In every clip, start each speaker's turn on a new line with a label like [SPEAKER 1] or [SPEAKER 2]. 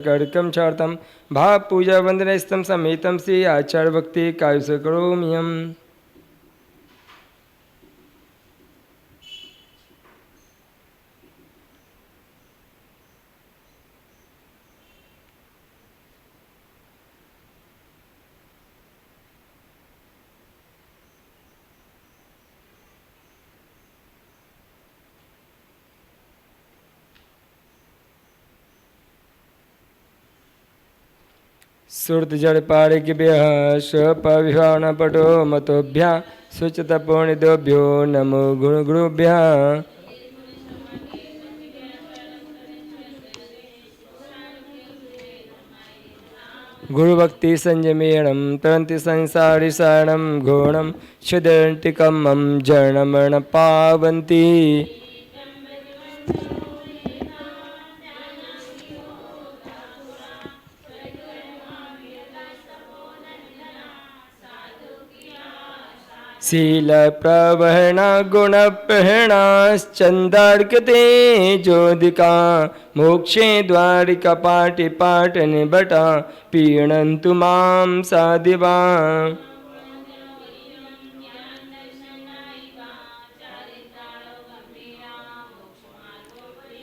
[SPEAKER 1] कर्कम चार्तम भाव पूजा वंदन स्तम समेतम से आचार भक्ति कायुष करोम्यम। सुरत जड़ पारिकेभ्यः स्वपविभावनपटो मतोभ्यः सुचतपोनिदोभ्यो नमो गुरुभ्यः। गुरुभक्ति संयमेणं तरन्ति संसारिसारणं घोरं क्षुदन्तिकमं जरणमरण पावन्ति। शील प्रवहण गुण प्रहणाश्चंदार्कते ज्योतिका मोक्षे द्वारिका पाटि पाट निबटा पीणन्तु मां साधिवा।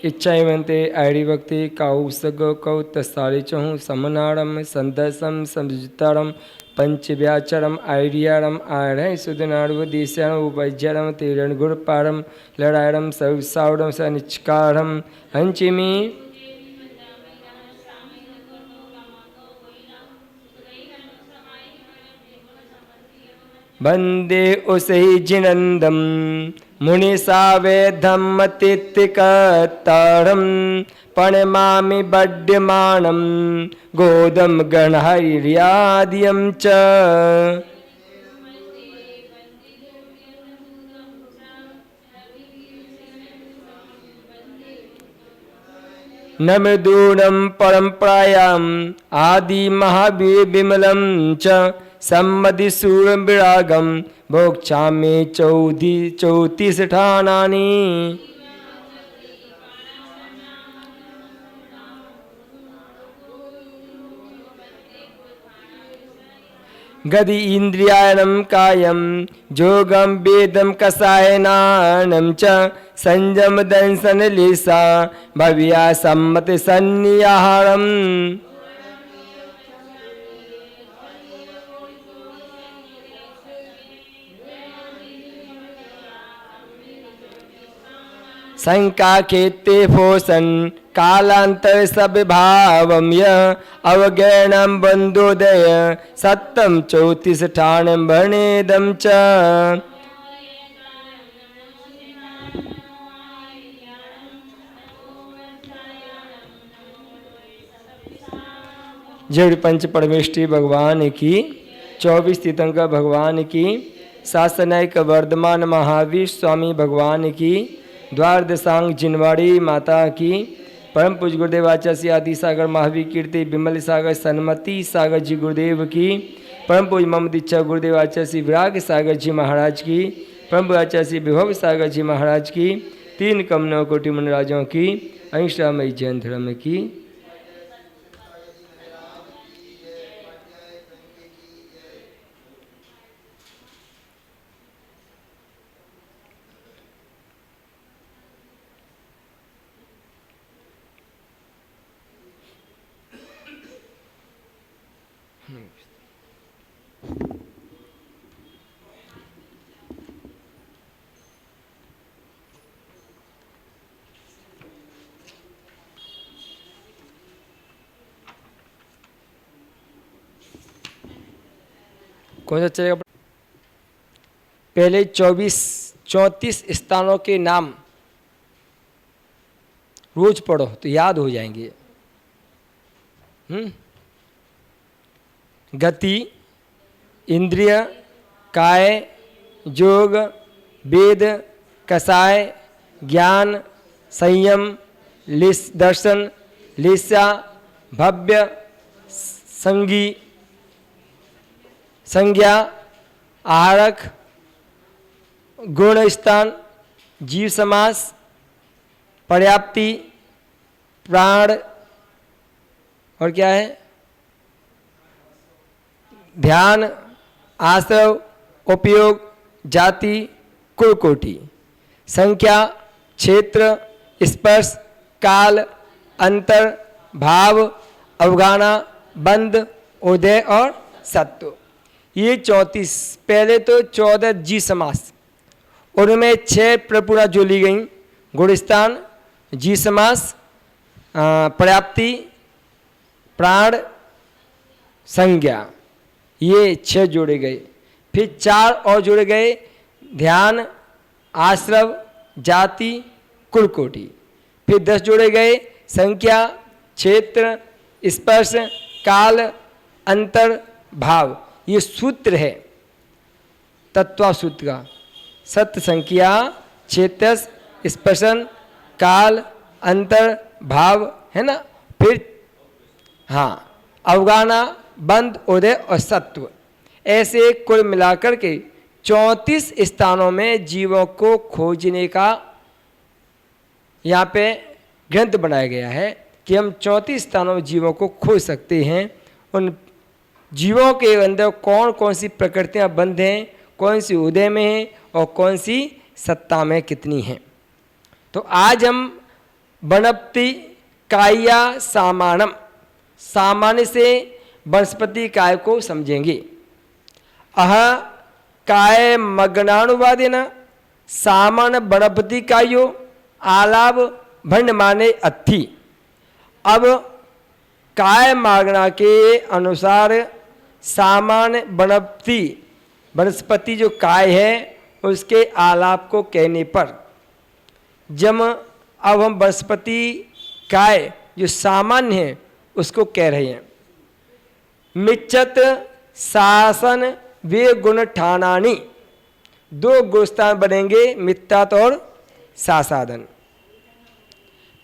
[SPEAKER 1] इच्छावंते आड़ी भक्ति काउ सग कौ तस्तारी चहु समनारम संदसम संयुतारम पंचव्याचरम आर्यारम आढ़ सुदनार्वदेश्यारम उपज्यरम तीरण गुरपारम लड़ायरम सौसावरम सनिचकारम हंचिमी। वंदे उसै जिनंदम मुनिसावेधम मतित्तिकतारम प्रणमामि बड्यमानं गोदम गणहर्यादियं च। नमदूरं परंपरायाम् आदि महावीर विमलं च सम्मदिसूरं विरागं भोक्ष्यामि चौतीसठानानि। गदि इंद्रियाणं कायं जोगं वेदं कषायनानं च संयम दंशन लेसा भव्या सम्मत सन्निहारम्। शंका खेते फोसन कालांतर सब भावम य अवगणम बंदोदय सत्तम 34 ठाणम भणेदम च। जड़ पंच परमेष्टि भगवान की 24 तीर्थंकर भगवान की शासनायक वर्धमान महावीर स्वामी भगवान की द्वारदशांग जिनवाड़ी माता की परम पूज गुरुदेव आचार्य आदि सागर महावीर कीर्ति विमल सागर सन्मति सागर जी गुरुदेव की परम पूज मम दीक्षा गुरुदेव आचार्य विराग सागर जी महाराज की परम पूज आचार्य विभव सागर जी महाराज की 3 कमनों कोटि मनराजों की अहिंसामयी जैन धर्म की। कौन सा चलेगा? पहले 34 स्थानों के नाम रोज पढ़ो तो याद हो जाएंगे। गति, इंद्रिय, काय, जोग, वेद, कषाय, ज्ञान, संयम, दर्शन, लिस्सा, भव्य, संगी, संज्ञा, आहारक, गुण स्थान, जीव समास, पर्याप्ति, प्राण, और क्या है? ध्यान, आश्रव, उपयोग, जाति, कुल कोटि, संख्या, क्षेत्र, स्पर्श, काल, अंतर, भाव, अवगाना, बंध, उदय और सत्व। ये 34। पहले तो 14 जी समास, उनमें 6 प्रपुरा जो ली गई, गुणस्थान, जी समास, पर्याप्ति, प्राण, संज्ञा, ये 6 जोड़े गए। फिर 4 और जोड़े गए, ध्यान, आश्रव, जाति, कुल कोटि। फिर 10 जोड़े गए, संख्या, क्षेत्र, स्पर्श, काल, अंतर, भाव। ये सूत्र है तत्वा सूत्र का। सत्य, संख्या, क्षेत्र, स्पर्शन, काल, अंतर, भाव, है ना। फिर हाँ, अवगाना, बंध, उदय और सत्व। ऐसे कुल मिलाकर के 34 स्थानों में जीवों को खोजने का यहाँ पे ग्रंथ बनाया गया है कि हम 34 स्थानों में जीवों को खोज सकते हैं। उन जीवों के अंदर कौन कौन सी प्रकृतियाँ बंध हैं, कौन सी उदय में हैं और कौन सी सत्ता में कितनी हैं। तो आज हम वनस्पति काया सामानम, सामान्य से वनस्पति काय को समझेंगे। अह काय मग्नानुवादेन सामान्य वनस्पति कायो आलाभ भंड माने अथी। अब काय मागना के अनुसार सामान्य वनस्पति जो काय है उसके आलाप को कहने पर जब अब हम वनस्पति काय जो सामान्य है उसको कह रहे हैं। मिच्चत शासन वे गुण ठानानी, 2 गुणस्थान बनेंगे, मित्तात और सासादन।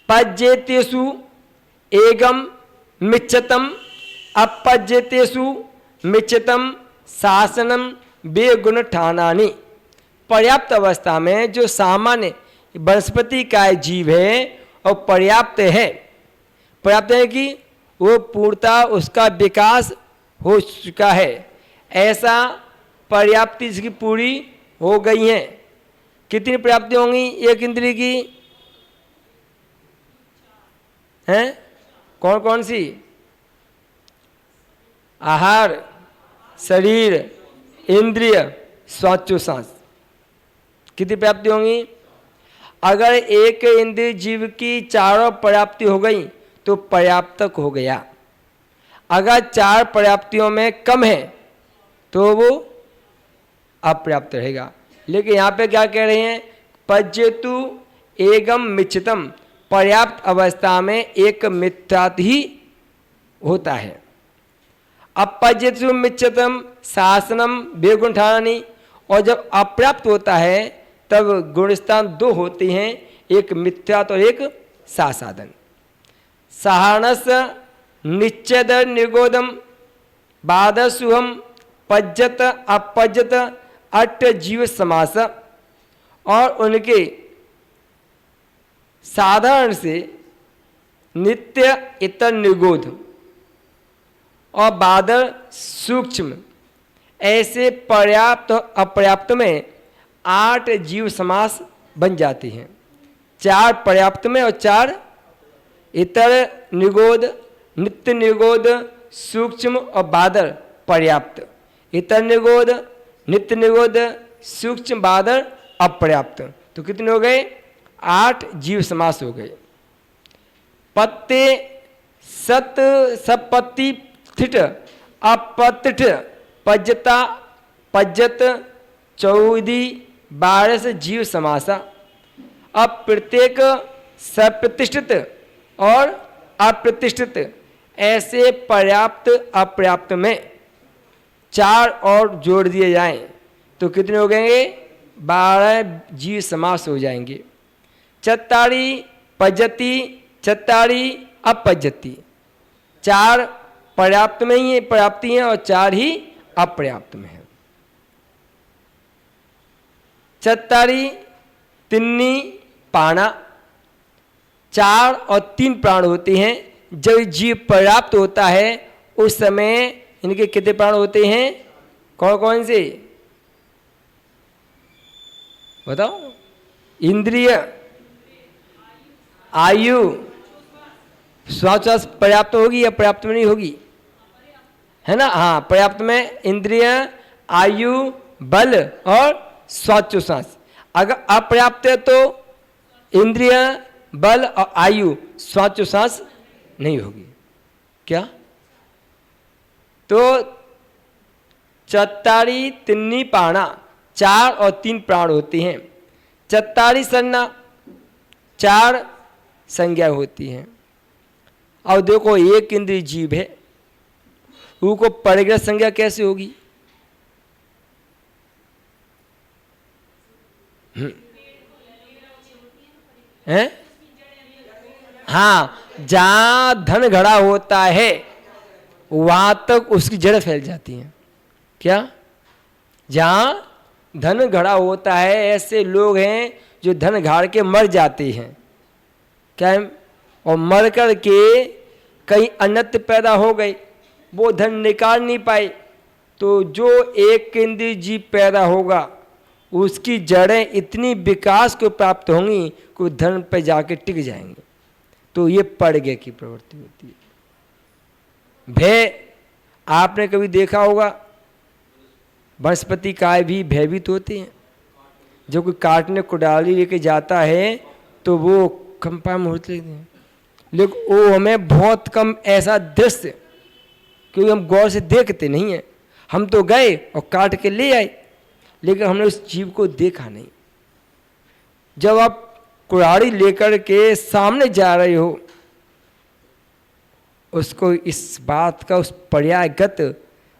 [SPEAKER 1] पज्येतेषु एगम मिच्चतम अपज्येतेषु मिच्चतम शासनम वे गुण ठानानी। पर्याप्त अवस्था में जो सामान्य वनस्पति का जीव है और पर्याप्त है, पर्याप्त है कि वो पूर्णतः उसका विकास हो चुका है, ऐसा पर्याप्ति इसकी पूरी हो गई है। कितनी पर्याप्ति होंगी एक इंद्रिय की? हैं कौन कौन सी? आहार, शरीर, इंद्रिय, श्वासोच्छ्वास, कितनी प्राप्ति होंगी? अगर एक इंद्रिय जीव की चारों पर्याप्ति हो गई तो पर्याप्तक हो गया। अगर 4 पर्याप्तियों में कम है तो वो अपर्याप्त रहेगा। लेकिन यहाँ पे क्या कह रहे हैं? पज्यतु एगम मिच्छतम, पर्याप्त अवस्था में एक मिथ्यात ही होता है। अपज्यतु मिच्छतम शासनम बेगुण ठानानी, और जब अपर्याप्त होता है तब गुणस्थान 2 होते हैं, एक मिथ्यात और एक सासादन। सहानस निश्चद निर्गोदम बादसुहम पज्जत अपज्जत अट्ट जीव समास, और उनके साधारण से नित्य इतर निर्गोध और बादल सूक्ष्म, ऐसे पर्याप्त और अपर्याप्त में 8 जीव समास बन जाती हैं। 4 पर्याप्त में और 4 इतर निगोद, नित्य निगोद, सूक्ष्म और बादल पर्याप्त। इतर निगोद, नित्य निगोद, सूक्ष्म, बादल अपर्याप्त। तो कितने हो गए? 8 जीव समास हो गए। पत्ते सत सपत्ति थिट अपतिठ पज्जता पज्जत 14 जीव समासा। अब प्रत्येक सप्रतिष्ठित और अप्रतिष्ठित ऐसे पर्याप्त अपर्याप्त में 4 और जोड़ दिए जाएं तो कितने हो गएंगे? 12 जीव समास हो जाएंगे। चत्तारी पज्जति, चत्तारी अपज्जति, 4 पर्याप्त में ही पर्याप्ति हैं और 4 ही अपर्याप्त में है। चत्तारी तिन्नी पाणा, 4 और 3 प्राण होते हैं जब जीव पर्याप्त होता है उस समय इनके कितने प्राण होते हैं? कौन कौन से बताओ? इंद्रिय, आयु, श्वास पर्याप्त होगी या पर्याप्त में नहीं होगी? है ना? हाँ, पर्याप्त में इंद्रिय, आयु, बल और श्वास। अगर अपर्याप्त है तो इंद्रिय, बल और आयु, श्वास नहीं होगी। क्या? तो चत्तारी तिन्नी पाणा, 4 और 3 प्राण होते हैं। चत्तारी संज्ञा, 4 संज्ञा होती हैं। और देखो एक इंद्रिय जीव है, उसको परिग्रह संज्ञा कैसे होगी? हैं? हाँ, जहां धन घड़ा होता है वहां तक उसकी जड़ फैल जाती है। क्या? जहां धन घड़ा होता है, ऐसे लोग हैं जो धन घाड़ के मर जाते हैं। क्या? और मर कर के कहीं अनर्थ पैदा हो गए, वो धन निकाल नहीं पाए, तो जो एक इंद्रिय जीव पैदा होगा उसकी जड़ें इतनी विकास को प्राप्त होंगी कि धन पर जाके टिक जाएंगे। तो ये पड़गे की प्रवृत्ति होती है। भय, आपने कभी देखा होगा वनस्पति काय भी भयभीत होते हैं। जो कोई काटने कुदाली लेके जाता है तो वो कंपा में होते हैं, लेकिन वो हमें बहुत कम ऐसा दृश्य, क्योंकि हम गौर से देखते नहीं हैं। हम तो गए और काट के ले आए, लेकिन हमने उस जीव को देखा नहीं। जब आप कुल्हाड़ी लेकर के सामने जा रहे हो, उसको इस बात का उस पर्यायगत,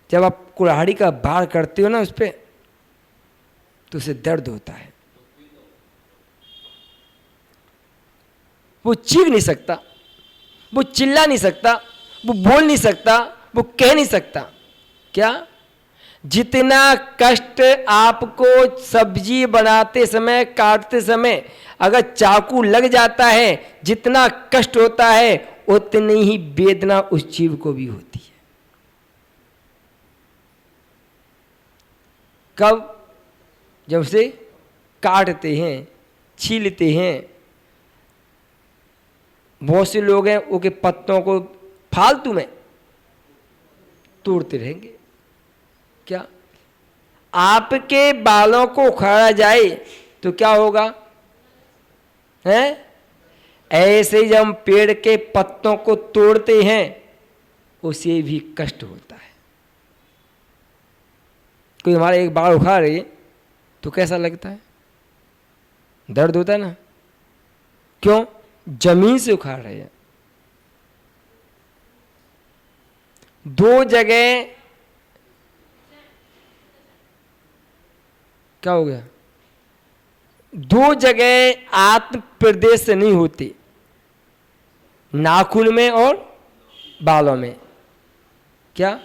[SPEAKER 1] जब आप कुल्हाड़ी का वार करते हो ना उस पर, तो उसे दर्द होता है। वो चीख नहीं सकता, वो चिल्ला नहीं सकता, वो बोल नहीं सकता, वो कह नहीं सकता। क्या? जितना कष्ट आपको सब्जी बनाते समय, काटते समय अगर चाकू लग जाता है, जितना कष्ट होता है उतनी ही वेदना उस जीव को भी होती है। कब? जब उसे काटते हैं, छीलते हैं। बहुत से लोग हैं वो के पत्तों को फालतू में तोड़ते रहेंगे। क्या? आपके बालों को उखाड़ा जाए तो क्या होगा? हैं? ऐसे ही जब हम पेड़ के पत्तों को तोड़ते हैं उसे भी कष्ट होता है। कोई हमारा एक बाल उखाड़ रही है तो कैसा लगता है? दर्द होता है ना। क्यों? जमीन से उखाड़ रहे हैं। 2 जगह क्या हो गया? 2 जगह आत्म प्रदेश से नहीं होती, नाखून में और बालों में। क्या?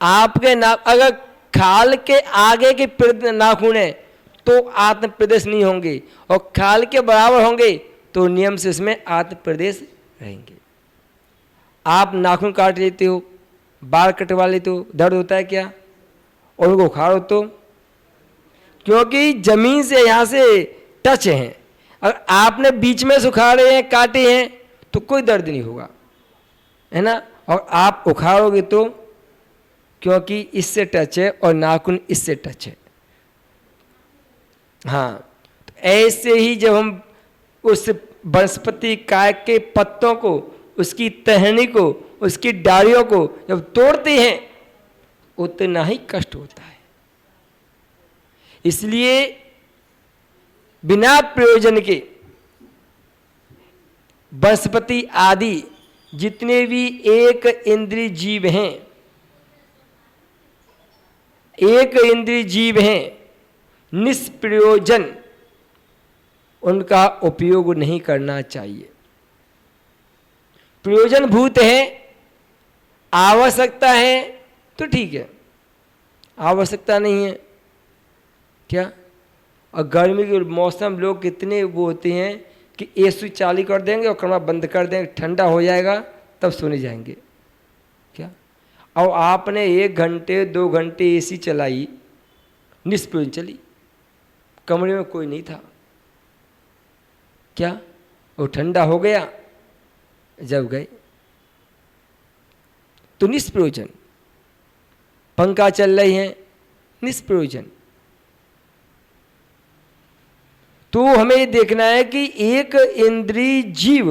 [SPEAKER 1] आपके अगर खाल के आगे के नाखून है तो आत्म प्रदेश नहीं होंगे, और खाल के बराबर होंगे तो नियम से इसमें आत्म प्रदेश रहेंगे। आप नाखून काट लेते हो, बाल कटवा लेते हो, दर्द होता है क्या? और उनको उखाड़ो तो, क्योंकि जमीन से यहाँ से टच हैं। अगर आपने बीच में से उखाड़े हैं, काटे हैं तो कोई दर्द नहीं होगा, है ना। और आप उखाड़ोगे तो, क्योंकि इससे टच है और नाखून इससे टच है। हाँ, तो ऐसे ही जब हम उस वनस्पति काय के पत्तों को, उसकी टहनी को, उसकी डालियों को जब तोड़ते हैं उतना ही कष्ट होता है। इसलिए बिना प्रयोजन के वनस्पति आदि जितने भी एक इंद्रिय जीव हैं, एक इंद्रिय जीव हैं, निष्प्रयोजन उनका उपयोग नहीं करना चाहिए। प्रयोजन भूत है, आवश्यकता है तो ठीक है, आवश्यकता नहीं है क्या। और गर्मी के मौसम लोग कितने वो होते हैं कि एसी चालू कर देंगे और कमरा बंद कर देंगे, ठंडा हो जाएगा तब सोने जाएंगे क्या? और आपने 1 घंटे 2 घंटे एसी चलाई, निष्प्रयोजन चली, कमरे में कोई नहीं था क्या? वो ठंडा हो गया, जब गए तो निष्प्रयोजन। पंखा चल रही है, निष्प्रयोजन। तो हमें ये देखना है कि एक इंद्रिय जीव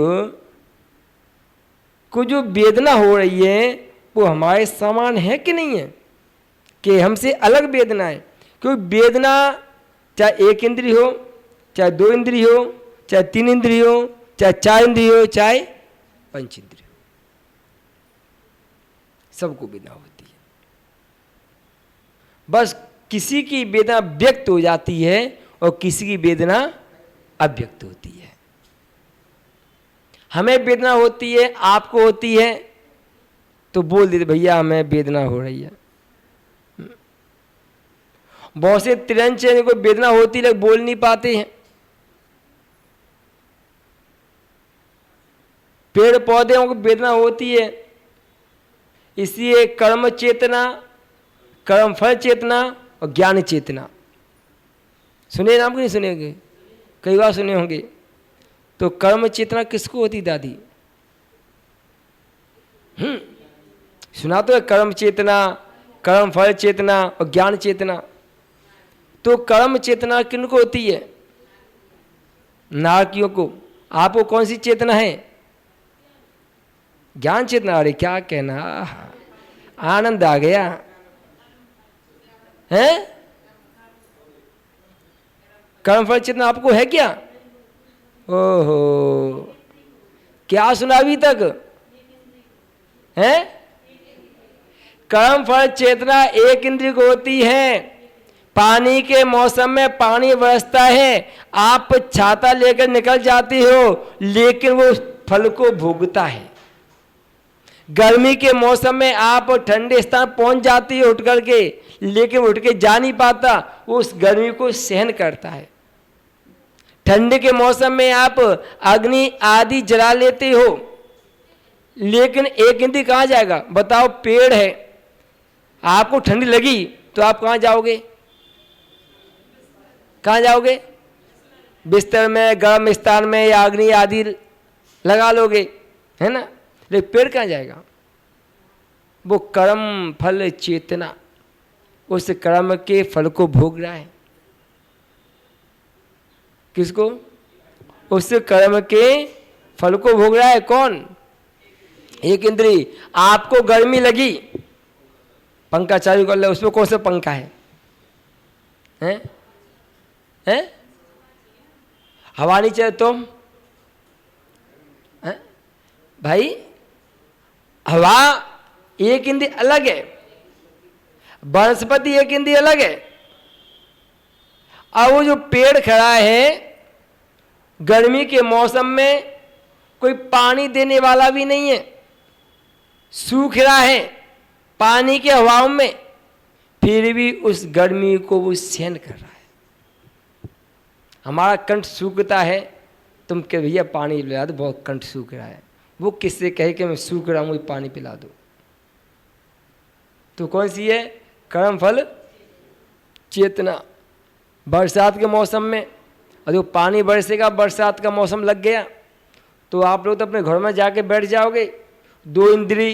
[SPEAKER 1] को जो वेदना हो रही है वो हमारे समान है कि नहीं है, कि हमसे अलग वेदना है? क्योंकि वेदना चाहे एक इंद्रिय हो, चाहे 2 इंद्रिय हो, चाहे 3 इंद्रिय हो, चाहे 4 इंद्रिय हो, चाहे 5 इंद्रिय हो, सबको वेदना होती है। बस किसी की वेदना व्यक्त हो जाती है और किसी की वेदना अव्यक्त होती है। हमें वेदना होती है, आपको होती है, तो बोल देते भैया हमें वेदना हो रही है। बहुत से तिरंज को वेदना होती है लेकिन बोल नहीं पाते हैं। पेड़ पौधों को वेदना होती है, इसलिए कर्म चेतना, कर्म फल चेतना और ज्ञान चेतना। सुने नाम कि नहीं सुने होंगे? कई बार सुने होंगे। तो कर्म चेतना किसको होती दादी? सुना तो है कर्म चेतना, कर्म फल चेतना और ज्ञान चेतना। तो कर्म चेतना किनको होती है? नारकियों को। आपको कौन सी चेतना है? ज्ञान चेतना। अरे क्या कहना, आनंद आ गया है। कर्मफल चेतना आपको है क्या? ओहो, क्या सुना अभी तक है? कर्मफल चेतना एक इंद्रिय को होती है। पानी के मौसम में पानी बरसता है, आप छाता लेकर निकल जाती हो, लेकिन वो फल को भोगता है। गर्मी के मौसम में आप ठंडे स्थान पहुंच जाती है उठ करके, लेकिन उठ के जा नहीं पाता, वो उस गर्मी को सहन करता है। ठंडे के मौसम में आप अग्नि आदि जला लेते हो, लेकिन एक इंद्रिय कहाँ जाएगा बताओ? पेड़ है, आपको ठंडी लगी तो आप कहाँ जाओगे? कहाँ जाओगे? बिस्तर में, गर्म स्थान में, या अग्नि आदि लगा लोगे, है ना? लेकिन पेड़ कहाँ जाएगा? वो कर्म फल चेतना उस कर्म के फल को भोग रहा है। किसको? उस कर्म के फल को भोग रहा है। कौन? एक इंद्रिय। आपको गर्मी लगी, पंखा चालू कर लो, उसमें कौन सा पंखा है? हैं? हैं? हवा नहीं चले तो भाई, हवा एक इंद्रिय अलग है, वनस्पति एक इंद्रिय अलग है। अब वो जो पेड़ खड़ा है, गर्मी के मौसम में कोई पानी देने वाला भी नहीं है, सूख रहा है पानी के हवाओं में, फिर भी उस गर्मी को वो सहन कर रहा है। हमारा कंठ सूखता है, तुम कह भैया पानी पिला दो, बहुत कंठ सूख रहा है। वो किससे कहे कि मैं सूख रहा हूँ, मुझे पानी पिला दो? तो कौन सी है? कर्म फल चेतना। बरसात के मौसम में, और जो पानी बरसेगा, बरसात का मौसम लग गया, तो आप लोग तो अपने घर में जाके बैठ जाओगे, 2 इंद्री,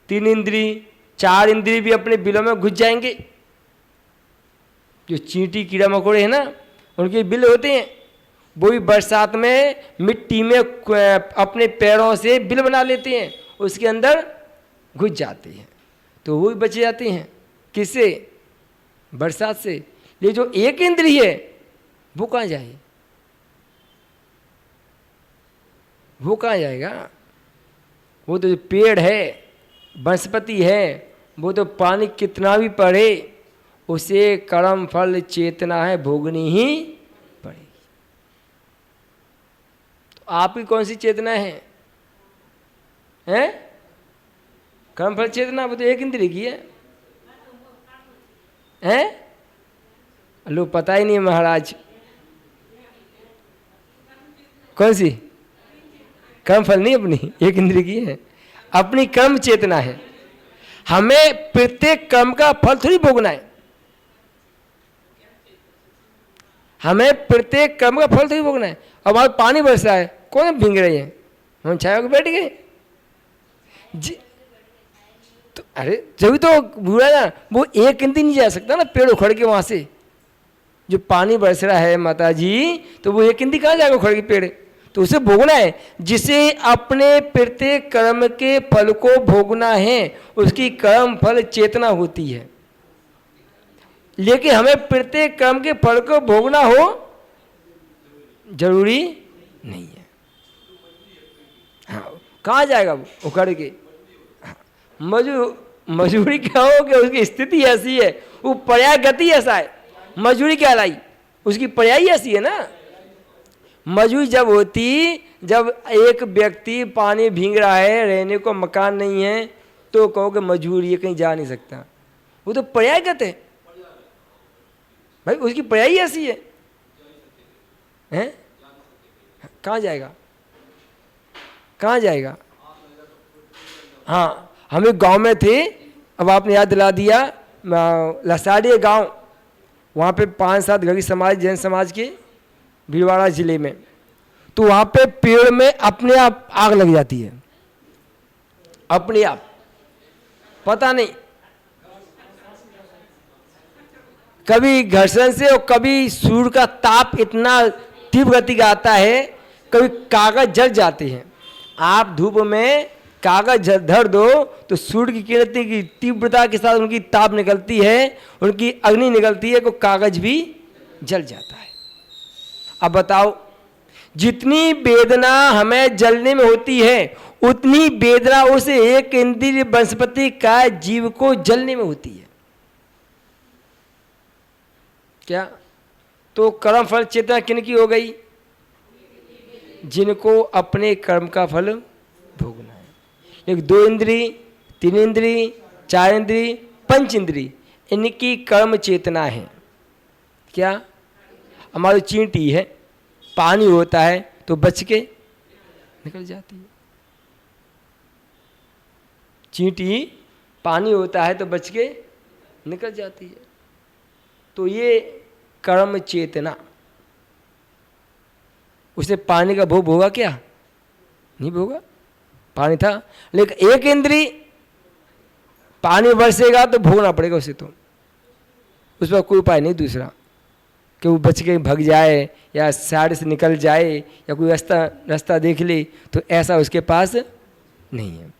[SPEAKER 1] 3 इंद्री, 4 इंद्री भी अपने बिलों में घुस जाएंगे। जो चींटी कीड़ा मकोड़े हैं ना, उनके बिल होते हैं, वो भी बरसात में मिट्टी में अपने पैरों से बिल बना लेते हैं, उसके अंदर घुस जाते हैं, तो वो भी बच जाते हैं। किससे? बरसात से। ये जो एक इंद्रिय है वो कहाँ जाए? वो कहाँ जाएगा? वो तो जो पेड़ है, वनस्पति है, वो तो पानी कितना भी पड़े, उसे कर्म फल चेतना है, भोगनी ही पड़ेगी। तो आपकी कौन सी चेतना है? हैं? कर्म फल चेतना वो तो एक इंद्रिय की है। हैं? लो पता ही नहीं महाराज, कौन सी? कर्म फल नहीं, अपनी एक इंद्रिय की है। अपनी कर्म चेतना है। हमें प्रत्येक कर्म का फल थोड़ी भोगना है, हमें प्रत्येक कर्म का फल थोड़ी भोगना है। अब वहां पानी बरस रहा है, कौन भींग रहे हैं? हम छाया को बैठ गए तो अरे जब तो बुरा ना, वो एक इंच नहीं जा सकता ना पेड़ उखड़ के वहां से। जो पानी बरस रहा है माता जी, तो वो एक इंच कहाँ जाएगा उखड़ के पेड़? तो उसे भोगना है। जिसे अपने प्रत्येक कर्म के फल को भोगना है उसकी कर्म फल चेतना होती है। लेकिन हमें प्रत्येक कर्म के फल को भोगना हो जरूरी नहीं है। हाँ, कहाँ जाएगा वो उखड़ के? मजूरी क्या हो कि उसकी स्थिति ऐसी है, वो पर्याय गति ऐसा है। मजूरी क्या लाई, उसकी पर्याय ऐसी है ना। मजूरी जब होती, जब एक व्यक्ति पानी भींग रहा है, रहने को मकान नहीं है, तो कहो कि मजूरी है, कहीं जा नहीं सकता, वो तो पर्यायगत है भाई, उसकी पर्याय ऐसी है, हैं? कहाँ जाएगा, कहाँ जाएगा? हाँ, हम एक गांव में थे, अब आपने याद दिला दिया, लसाड़ी गांव, वहाँ पे 5-7 गरीब समाज, जैन समाज के, भीलवाड़ा जिले में। तो वहाँ पे पेड़ में अपने आप आग लग जाती है, अपने आप, पता नहीं, कभी घर्षण से और कभी सूर्य का ताप इतना तीव्र गति का आता है, कभी कागज जल जाते हैं। आप धूप में कागज धर दो तो सूर्य की किरण की तीव्रता के साथ उनकी ताप निकलती है, उनकी अग्नि निकलती है, तो कागज भी जल जाता है। अब बताओ, जितनी वेदना हमें जलने में होती है उतनी वेदना उस एक इंद्रिय वनस्पति का जीव को जलने में होती है क्या? तो कर्म फल चेतना किनकी हो गई? जिनको अपने कर्म का फल भोगना है। एक 2 इंद्री, 3 इंद्री, 4 इंद्री, 5 इंद्री, इनकी कर्म चेतना है क्या? हमारी चींटी है, पानी होता है तो बच के निकल जाती है। चींटी पानी होता है तो बच के निकल जाती है। तो ये कर्म चेतना, उसने पानी का भोग भोगा क्या? नहीं भोगा, पानी था। लेकिन एक इंद्री, पानी बरसेगा तो भोगना पड़ेगा उसे, तो उस पर कोई उपाय नहीं दूसरा कि वो बच के भग जाए या साइड से निकल जाए या कोई रास्ता देख ले, तो ऐसा उसके पास नहीं है।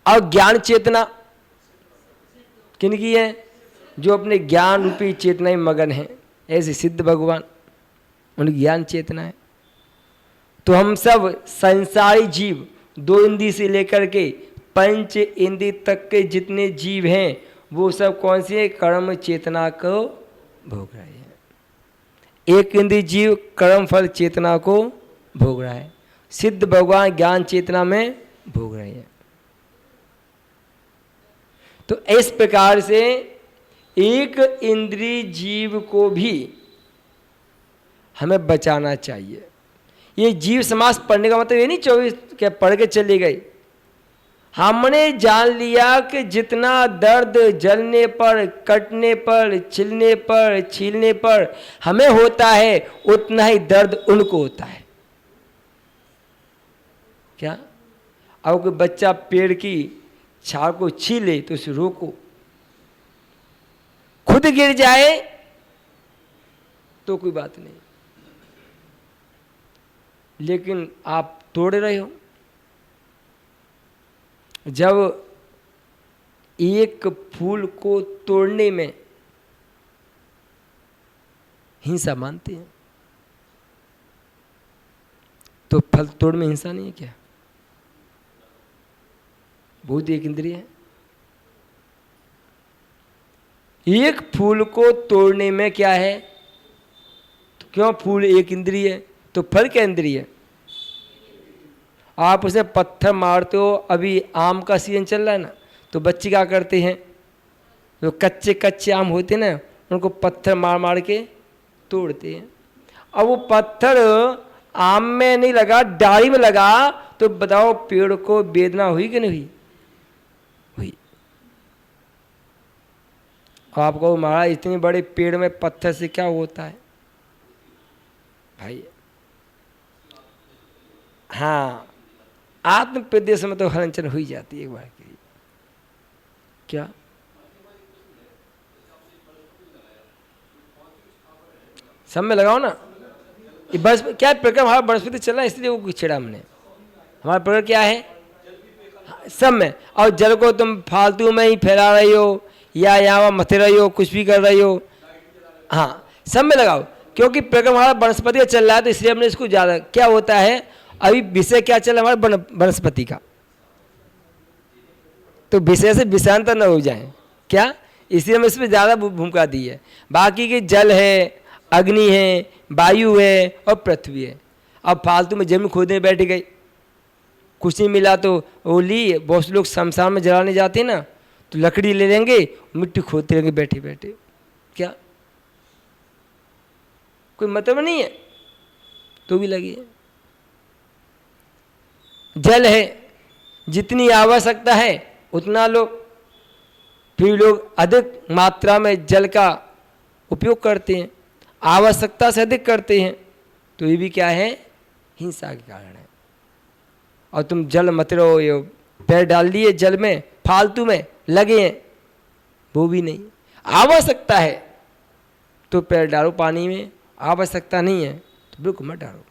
[SPEAKER 1] और ज्ञान चेतना किनकी है? जो अपने ज्ञान रूपी चेतना में मगन है, ऐसे सिद्ध भगवान, उनकी ज्ञान चेतना है। तो हम सब संसारी जीव 2 इंद्री से लेकर के 5 इंद्री तक के जितने जीव हैं वो सब कौन से कर्म चेतना को भोग रहे हैं। एक इंद्रिय जीव कर्म फल चेतना को भोग रहा है, सिद्ध भगवान ज्ञान चेतना में भोग रहे हैं। तो इस प्रकार से एक इंद्रिय जीव को भी हमें बचाना चाहिए। ये जीव समास पढ़ने का मतलब ये नहीं 24 क्या पढ़ के चले गए। हमने जान लिया कि जितना दर्द जलने पर, कटने पर, छिलने पर, छीलने पर हमें होता है, उतना ही दर्द उनको होता है क्या? अब कोई बच्चा पेड़ की छाल को छीले तो उसे रोको, खुद गिर जाए तो कोई बात नहीं, लेकिन आप तोड़ रहे हो। जब एक फूल को तोड़ने में हिंसा मानते हैं तो फल तोड़ में हिंसा नहीं है क्या? बहुत एक इंद्रिय है। एक फूल को तोड़ने में क्या है? तो क्यों फूल एक इंद्रिय है तो फल क्या इंद्रिय है? आप उसे पत्थर मारते हो, अभी आम का सीजन चल रहा है ना, तो बच्चे क्या करते हैं, जो कच्चे कच्चे आम होते हैं ना, उनको पत्थर मार मार के तोड़ते हैं। अब वो पत्थर आम में नहीं लगा, डाली में लगा, तो बताओ पेड़ को वेदना हुई कि नहीं हुई? हुई। आपको महाराज इतने बड़े पेड़ में पत्थर से क्या होता है भाई? हाँ, आत्म प्रदेश में तो हलचल हुई जाती है एक बार के लिए। क्या सब में लगाओ ना, ये बस क्या प्रकरण हमारा बृहस्पति चल रहा है इसलिए वो छेड़ा हमने। हमारा प्रकरण क्या है? सब में। और जल को तुम फालतू में ही फैला रही हो या यहाँ मथे रही हो, कुछ भी कर रही हो, हाँ सब में लगाओ, क्योंकि प्रकरण हमारा वनस्पति का चल रहा है तो इसलिए हमने इसको ज़्यादा। क्या होता है अभी विषय क्या चल रहा है हमारे वनस्पति का, तो विषय से विषांतर न हो जाए क्या, इसलिए हमने इसमें ज़्यादा भूमिका दी है। बाकी के जल है, अग्नि है, वायु है और पृथ्वी है। अब फालतू में जमीन खोदने बैठ गई, कुछ नहीं मिला तो वो ली। बहुत से लोग शमशान में जलाने जाते हैं ना, तो लकड़ी ले लेंगे, मिट्टी खोदते रहेंगे बैठे बैठे। क्या कोई मतलब नहीं है, तो भी लगी है। जल है, जितनी आवश्यकता है उतना लो, फिर लोग अधिक मात्रा में जल का उपयोग करते हैं, आवश्यकता से अधिक करते हैं, तो ये भी क्या है? हिंसा के कारण है। और तुम जल मत रहो, ये पैर डाल दिए जल में फालतू में लगे हैं, वो भी नहीं। आवश्यकता है तो पैर डालो पानी में, आवश्यकता नहीं है तो बिल्कुल मत डालो।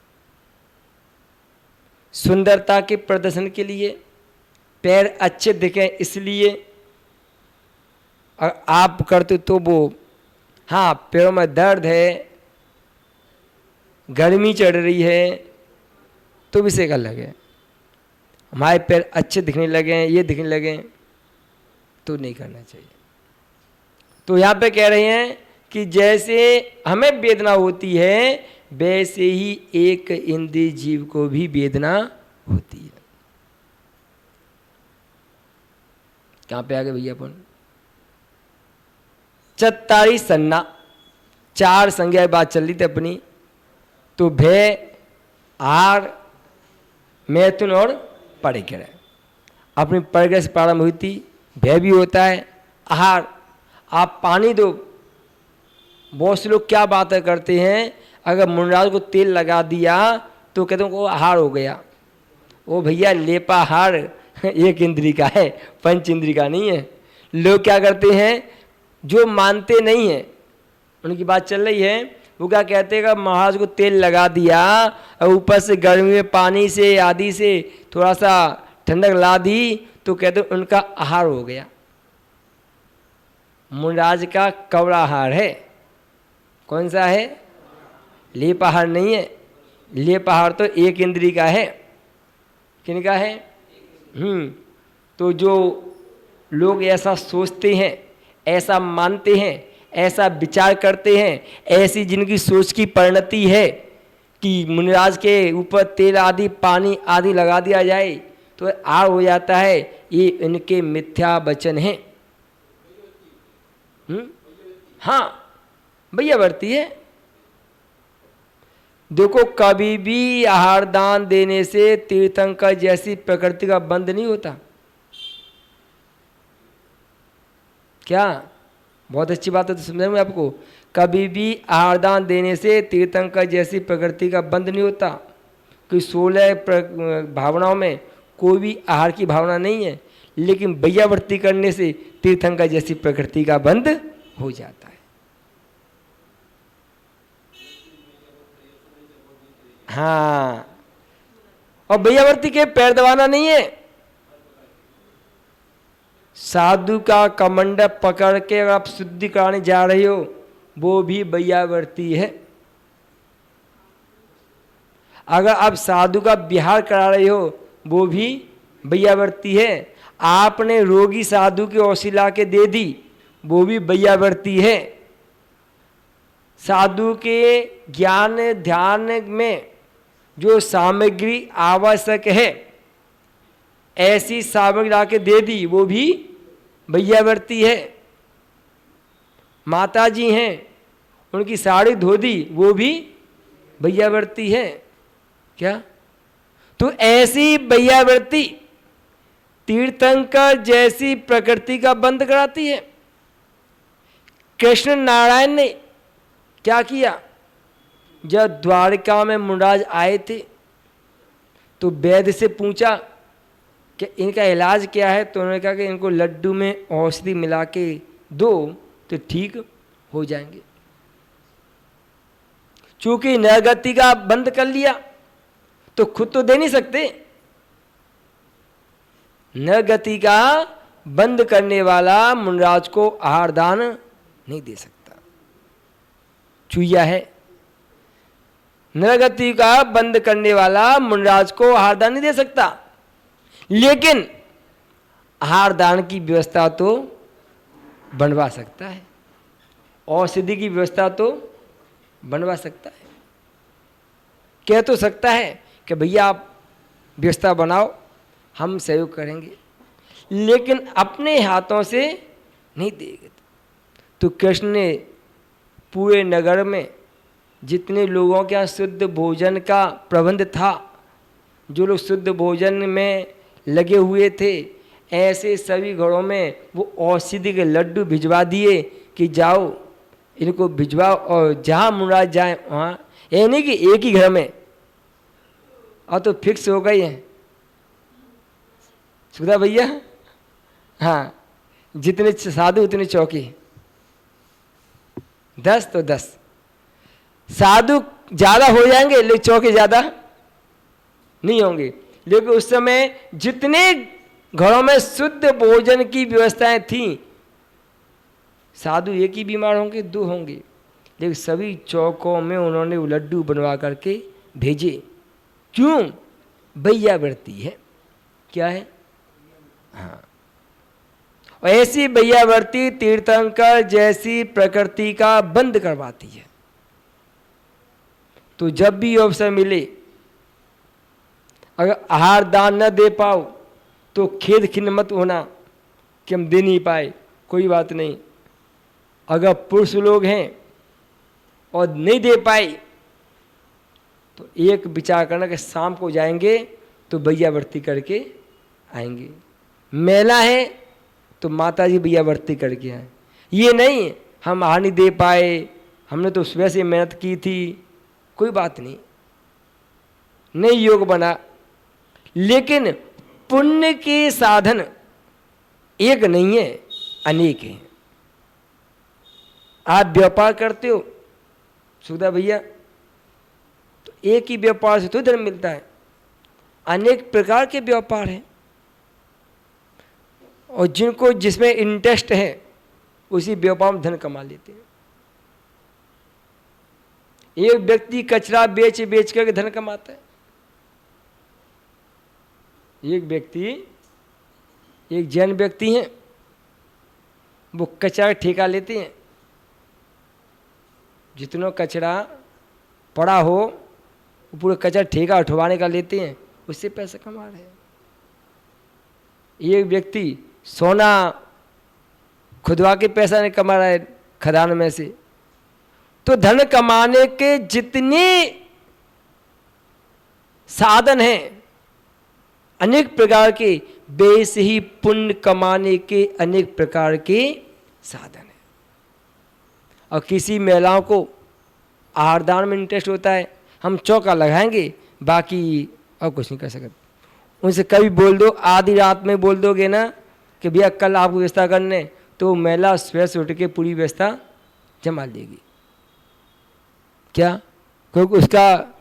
[SPEAKER 1] सुंदरता के प्रदर्शन के लिए, पैर अच्छे दिखें इसलिए और आप करते तो वो, हाँ पैरों में दर्द है, गर्मी चढ़ रही है, तो विषय का लगे। हमारे पैर अच्छे दिखने लगे, ये दिखने लगे, तो नहीं करना चाहिए। तो यहाँ पे कह रहे हैं कि जैसे हमें वेदना होती है वैसे ही एक इंद्रिय जीव को भी वेदना होती है। कहाँ पे आगे भैया अपन? चत्तारी सन्ना, चार संज्ञा बात चल रही थी अपनी। तो भय, आहार, मैथुन और परिग्रह। अपनी परिग्रह से प्रारंभ हुई थी, भय भी होता है, आहार। आप पानी दो, बहुत से लोग क्या बातें करते हैं, अगर मुंडराज को तेल लगा दिया तो कहते हैं वो आहार हो गया। वो भैया लेपाहार एक इंद्री का है, पंच इंद्री का नहीं है। लोग क्या करते हैं, जो मानते नहीं हैं, उनकी बात चल रही है, वो क्या कहते हैं कि महाराज को तेल लगा दिया और ऊपर से गर्मी में पानी से आदि से थोड़ा सा ठंडक ला दी, तो कहते हैं उनका आहार हो गया। मुंडराज का कवड़ा आहार है। कौन सा है? लेपाहार नहीं है। लेपाहार तो एक इंद्री का है। किनका है? तो जो लोग ऐसा सोचते हैं, ऐसा मानते हैं, ऐसा विचार करते हैं, ऐसी जिनकी सोच की परिणति है कि मुनिराज के ऊपर तेल आदि पानी आदि लगा दिया जाए तो आग हो जाता है, ये इनके मिथ्या वचन हैं। हाँ भैया बढ़ती है। देखो कभी भी आहार दान देने से तीर्थंकर जैसी प्रकृति का बंध नहीं होता। क्या? बहुत अच्छी बात है, तो समझाऊंगा आपको। कभी भी आहार दान देने से तीर्थंकर जैसी प्रकृति का बंध नहीं होता। कि 16 भावनाओं में कोई भी आहार की भावना नहीं है, लेकिन वैयावर्ती करने से तीर्थंकर जैसी प्रकृति का बंध हो जाता है। हाँ, और वैयावर्ती के पैर दबाना नहीं है। साधु का कमंडप पकड़ के अगर आप शुद्धि कराने जा रहे हो, वो भी वैयावर्ती है। अगर आप साधु का विहार करा रहे हो, वो भी वैयावर्ती है। आपने रोगी साधु की औषधि ला के दे दी, वो भी वैयावर्ती है। साधु के ज्ञान ध्यान में जो सामग्री आवश्यक है, ऐसी सामग्री ला के दे दी, वो भी वैयावर्ती है। माता जी हैं, उनकी साड़ी धो दी, वो भी वैयावर्ती है। क्या? तो ऐसी वैयावृत्ति तीर्थंकर जैसी प्रकृति का बंद कराती है। कृष्ण नारायण ने क्या किया? जब द्वारिका में मुंडराज आए थे तो वैद्य से पूछा कि इनका इलाज क्या है, तो उन्होंने कहा कि इनको लड्डू में औषधि मिला के दो तो ठीक हो जाएंगे। चूंकि नरगति का बंद कर लिया तो खुद तो दे नहीं सकते। नरगति का बंद करने वाला मुंडराज को आहार दान नहीं दे सकता, चूया है। नरगति का बंद करने वाला मुंडराज को आहार दान नहीं दे सकता, लेकिन आहार दान की व्यवस्था तो बनवा सकता है, औषधि की व्यवस्था तो बनवा सकता है। कह तो सकता है कि भैया आप व्यवस्था बनाओ, हम सहयोग करेंगे, लेकिन अपने हाथों से नहीं देंगे। तो कृष्ण ने पूरे नगर में जितने लोगों के यहाँ शुद्ध भोजन का प्रबंध था, जो लोग शुद्ध भोजन में लगे हुए थे, ऐसे सभी घरों में वो औषधि के लड्डू भिजवा दिए कि जाओ इनको भिजवाओ और जहाँ मुंडराज जाए वहाँ। ये नहीं कि एक ही घर में, और तो फिक्स हो गई है सुधा भैया। हाँ, जितने साधु उतनी चौकी, 10 तो 10 साधु ज़्यादा हो जाएंगे लेकिन चौकी ज़्यादा नहीं होंगे। लेकिन उस समय जितने घरों में शुद्ध भोजन की व्यवस्थाएं थीं, साधु एक ही बीमार होंगे, 2 होंगे, लेकिन सभी चौकों में उन्होंने वो लड्डू बनवा करके भेजे। क्यों? वैयावृत्ति है। क्या है? हाँ, और ऐसी वैयावृत्ति तीर्थंकर जैसी प्रकृति का बंद करवाती है। तो जब भी अवसर मिले, अगर आहार दान न दे पाओ तो खेद खिन्न मत होना कि हम दे नहीं पाए, कोई बात नहीं। अगर पुरुष लोग हैं और नहीं दे पाए तो एक विचार करना कि शाम को जाएंगे तो वैयावृत्ति करके आएंगे। मेला है तो माता जी वैयावृत्ति करके आए। ये नहीं हम आहार नहीं दे पाए, हमने तो सुबह से मेहनत की थी, कोई बात नहीं, नहीं योग बना। लेकिन पुण्य के साधन एक नहीं है, अनेक हैं। आप व्यापार करते हो सुधा भैया, तो एक ही व्यापार से तो धन मिलता है, अनेक प्रकार के व्यापार हैं, और जिनको जिसमें इंटरेस्ट है उसी व्यापार में धन कमा लेते हैं। एक व्यक्ति कचरा बेच बेच करके धन कमाता है, एक व्यक्ति, एक जैन व्यक्ति हैं, वो कचरा ठेका लेते हैं, जितना कचरा पड़ा हो वो पूरे कचरा ठेका उठवाने का लेते हैं, उससे पैसा कमा रहे हैं। एक व्यक्ति सोना खुदवा के पैसा नहीं कमा रहा है खदान में से। तो धन कमाने के जितने साधन हैं अनेक प्रकार के, वैसे ही पुण्य कमाने के अनेक प्रकार के साधन हैं। और किसी महिलाओं को आहार दान में इंटरेस्ट होता है, हम चौका लगाएंगे, बाकी और कुछ नहीं कर सकते। उनसे कभी बोल दो, आधी रात में बोल दोगे ना कि भैया कल आपको व्यवस्था करने, तो महिला सुबह से उठ के पूरी व्यवस्था जमा लेगी। क्या? क्योंकि उसका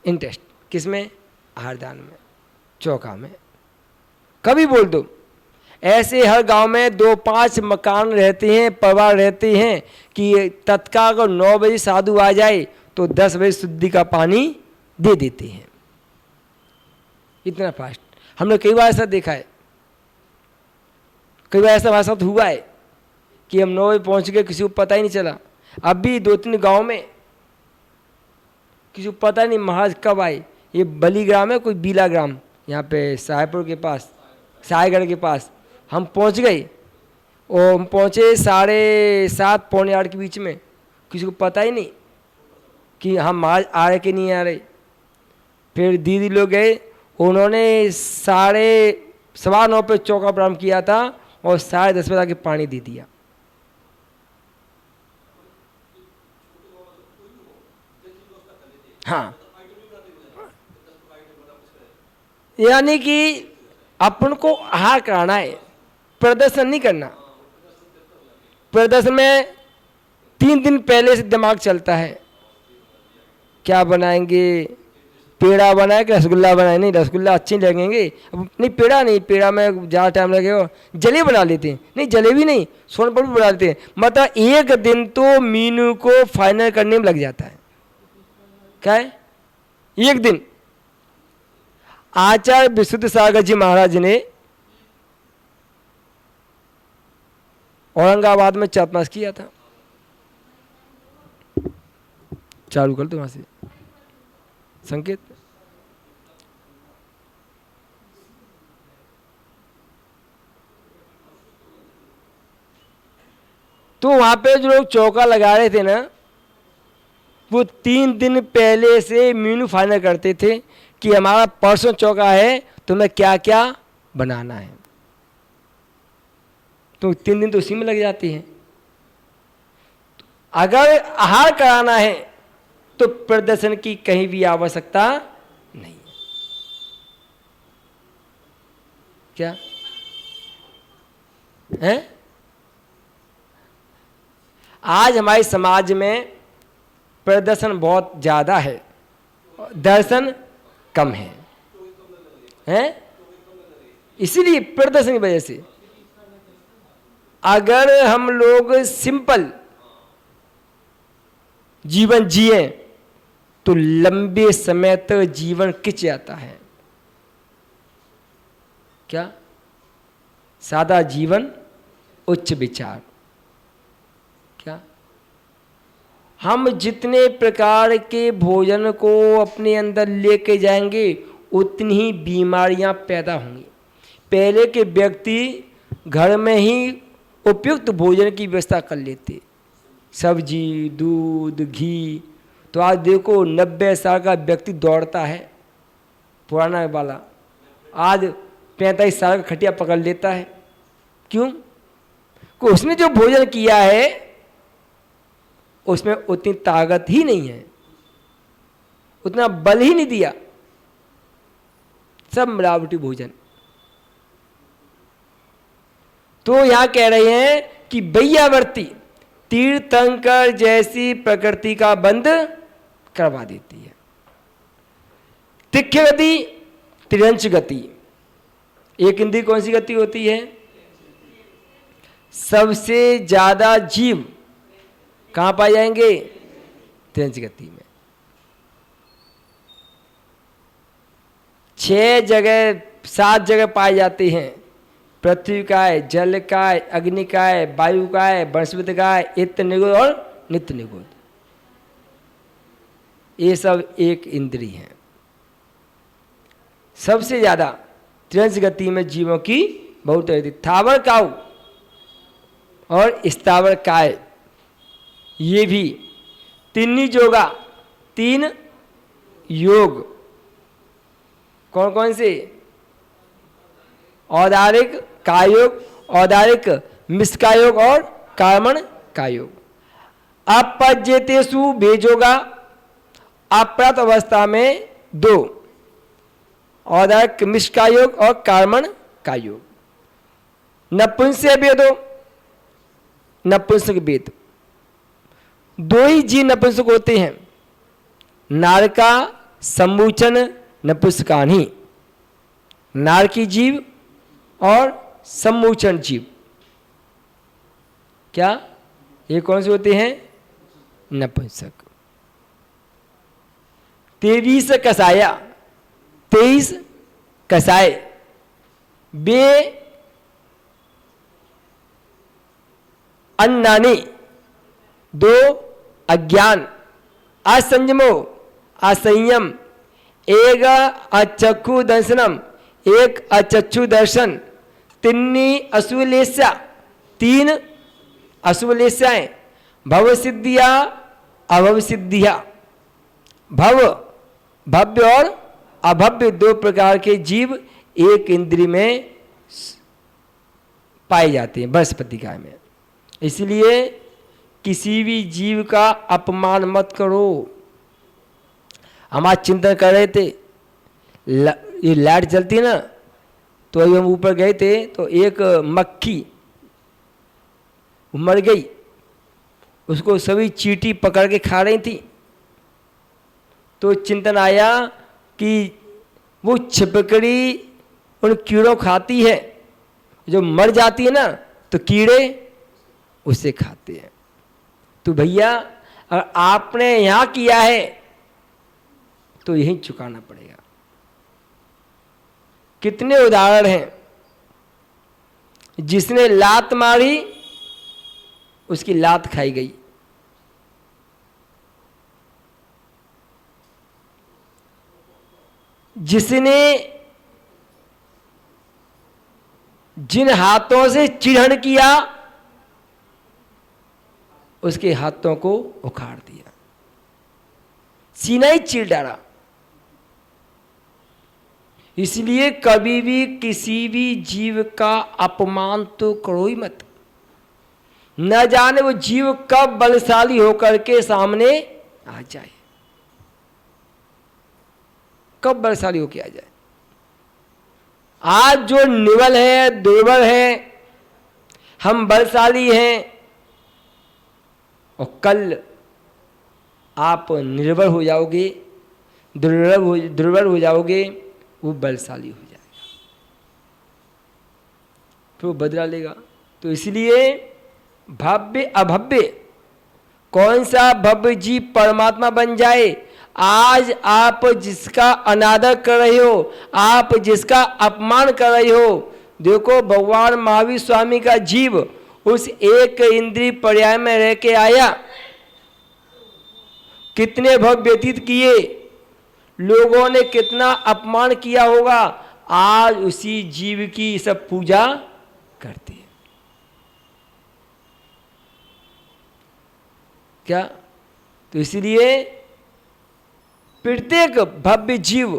[SPEAKER 1] इंटरेस्ट किस में? आहार दान में, चौका में। कभी बोल दो। ऐसे हर गांव में 2-5 मकान रहते हैं, परिवार रहते हैं कि तत्काल अगर 9 बजे साधु आ जाए तो 10 बजे शुद्धि का पानी दे देते हैं। इतना फास्ट हमने कई बार ऐसा देखा है, कई बार ऐसा हमारे साथ हुआ है कि हम 9 बजे पहुँच गए, किसी को पता ही नहीं चला। अब भी 2-3 गाँव में किसी को पता नहीं महाराज कब आए। ये बलीग्राम है, कोई बीला ग्राम, यहाँ पे साहेबपुर के पास, सायगढ़ के पास। हम पहुँच गए और हम पहुँचे 7:30 पौने 8 के बीच में, किसी को पता ही नहीं कि हम महाराज आ रहे कि नहीं आ रहे। फिर दीदी लोग गए, उन्होंने 9:15 पे चौका प्रारंभ किया था और 10:30 बजे आके पानी दे दिया। हाँ, यानी कि अपन को आहार कराना है, प्रदर्शन नहीं करना। प्रदर्शन में 3 दिन पहले से दिमाग चलता है, क्या बनाएंगे, पेड़ा बनाए कि रसगुल्ला बनाए। नहीं, रसगुल्ला अच्छे लगेंगे, नहीं पेड़ा नहीं, पेड़ा में ज़्यादा टाइम लगेगा। जलेबी बना लेते हैं, नहीं जलेबी नहीं, सोनपापड़ी बना लेते हैं। मतलब एक दिन तो मीनू को फाइनल करने में लग जाता है। क्या है? एक दिन। आचार्य विशुद्ध सागर जी महाराज ने औरंगाबाद में चातुर्मास किया था। चालू कर दो वहां से संकेत। तो वहां पे जो लोग चौका लगा रहे थे ना, वो 3 दिन पहले से मीनू फाइनल करते थे कि हमारा परसों चौका है, तुम्हें क्या क्या बनाना है। तो 3 दिन तो उसी में लग जाती हैं। अगर आहार कराना है तो प्रदर्शन की कहीं भी आवश्यकता नहीं है। क्या है? आज हमारे समाज में प्रदर्शन बहुत ज्यादा है, दर्शन कम है, हैं? इसीलिए प्रदर्शन की वजह से अगर हम लोग सिंपल जीवन जिए तो लंबे समय तक जीवन खिंच जाता है। क्या? सादा जीवन उच्च विचार। क्या? हम जितने प्रकार के भोजन को अपने अंदर लेके जाएंगे उतनी ही बीमारियां पैदा होंगी। पहले के व्यक्ति घर में ही उपयुक्त भोजन की व्यवस्था कर लेते, सब्जी, दूध, घी। तो आज देखो 90 साल का व्यक्ति दौड़ता है, पुराना वाला, आज 35 साल का खटिया पकड़ लेता है। क्यों? कि उसने जो भोजन किया है उसमें उतनी ताकत ही नहीं है, उतना बल ही नहीं दिया, सब मिलावटी भोजन। तो यहां कह रहे हैं कि वैयावर्ती तीर्थंकर जैसी प्रकृति का बंद करवा देती है। तिख्य गति, तिरंच गति। एक इंद्रिय कौन सी गति होती है? सबसे ज्यादा जीव कहां पाए जाएंगे? तिरंच गति में। 7 जगह पाए जाते हैं। पृथ्वी का है, जल का है, अग्नि का है, वायु का है, वनस्पति का है, इत्र निगुद और नित्य निगुद। ये सब एक इंद्रिय है। सबसे ज्यादा तिरंच गति में जीवों की बहुत रहती। थावर काऊ और स्थावर काय, ये भी तीन जोगा, 3 योग। कौन कौन से? औदारिक कायोग, औदारिक मिश्कायोग और कर्मण कायोग। अपज्यतेषु बेजोगा, अप्रात अवस्था में 2, औदारिक मिश्कायोग और कर्मण कायोग। नपुंसक वेदो, नपुंसक वेद। 2 ही जीव नपुंसक होते हैं, नार का सम्मोचन नपुंसकानी, नार की जीव और सम्मोचन जीव। क्या? ये कौन से होते हैं? नपुंसक। 23 कसाया, 23 कसाय। बे अन्नानी, 2 अज्ञान, असंयमो, असंयम। 1 अचक्षु दर्शनम, 1 अचक्षु दर्शन। 3 अशुभलेशा, 3 अशुभलेशाएं। भव सिद्धिया, अभव सिद्धिया। भव, भव्य और अभव्य दो प्रकार के जीव एक इंद्रिय में पाए जाते हैं बृहस्पति काय में। इसलिए किसी भी जीव का अपमान मत करो। हम आज चिंतन कर रहे थे, ये लाइट जलती है ना, तो अभी हम ऊपर गए थे तो एक मक्खी मर गई, उसको सभी चींटी पकड़ के खा रही थी। तो चिंतन आया कि वो छिपकली उन कीड़ों खाती है, जो मर जाती है ना तो कीड़े उसे खाते हैं। तो भैया अगर आपने यहाँ किया है तो यही चुकाना पड़ेगा। कितने उदाहरण हैं, जिसने लात मारी उसकी लात खाई गई। जिसने जिन हाथों से चिढ़न किया उसके हाथों को उखाड़ दिया, सीना ही चीर डाला। इसलिए कभी भी किसी भी जीव का अपमान तो करो ही मत। न जाने वो जीव कब बलशाली होकर के सामने आ जाए, कब बलशाली होकर आ जाए। आज जो निवल है, दुर्बल है, हम बलशाली हैं, और कल आप निर्बल हो जाओगे, दुर्बल हो जाओगे, वो बलशाली हो जाएगा, फिर वो बदला लेगा। तो इसलिए भव्य अभव्य, कौन सा भव्य जीव परमात्मा बन जाए। आज आप जिसका अनादर कर रहे हो, आप जिसका अपमान कर रहे हो, देखो भगवान महावीर स्वामी का जीव उस एक इंद्रिय पर्याय में रह के आया, कितने भव व्यतीत किए, लोगों ने कितना अपमान किया होगा, आज उसी जीव की सब पूजा करते हैं। क्या? तो इसलिए प्रत्येक भव्य जीव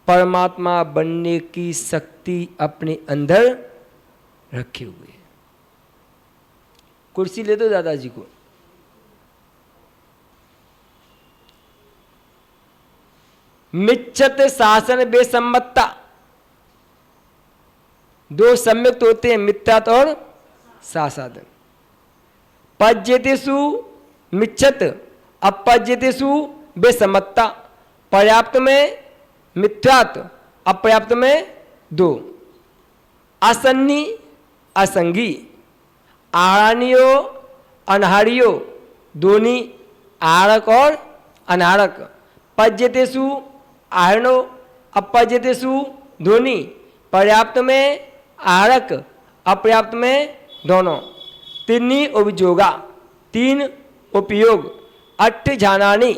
[SPEAKER 1] परमात्मा बनने की शक्ति अपने अंदर रखे हुए है। कुर्सी ले दो दादाजी को। मिच्छत शासन बेसम्मत्ता, दो सम्यक्त होते हैं, मिथ्यात और शासन। पज्यतेषु मिच्छत, अपज्यतेषु बेसम्मत्ता। पर्याप्त में मिथ्यात, अपर्याप्त में दो। असन्नी असंगी, आहारणियो अनहारियो, दोनी आहारक और अनाहारक। पज्यतेषु आहरणो, अपज्यतेषु दोनी, पर्याप्त में आहारक, अपर्याप्त में दोनों। तीनी उपयोगा, तीन उपयोग। 8 जानानी,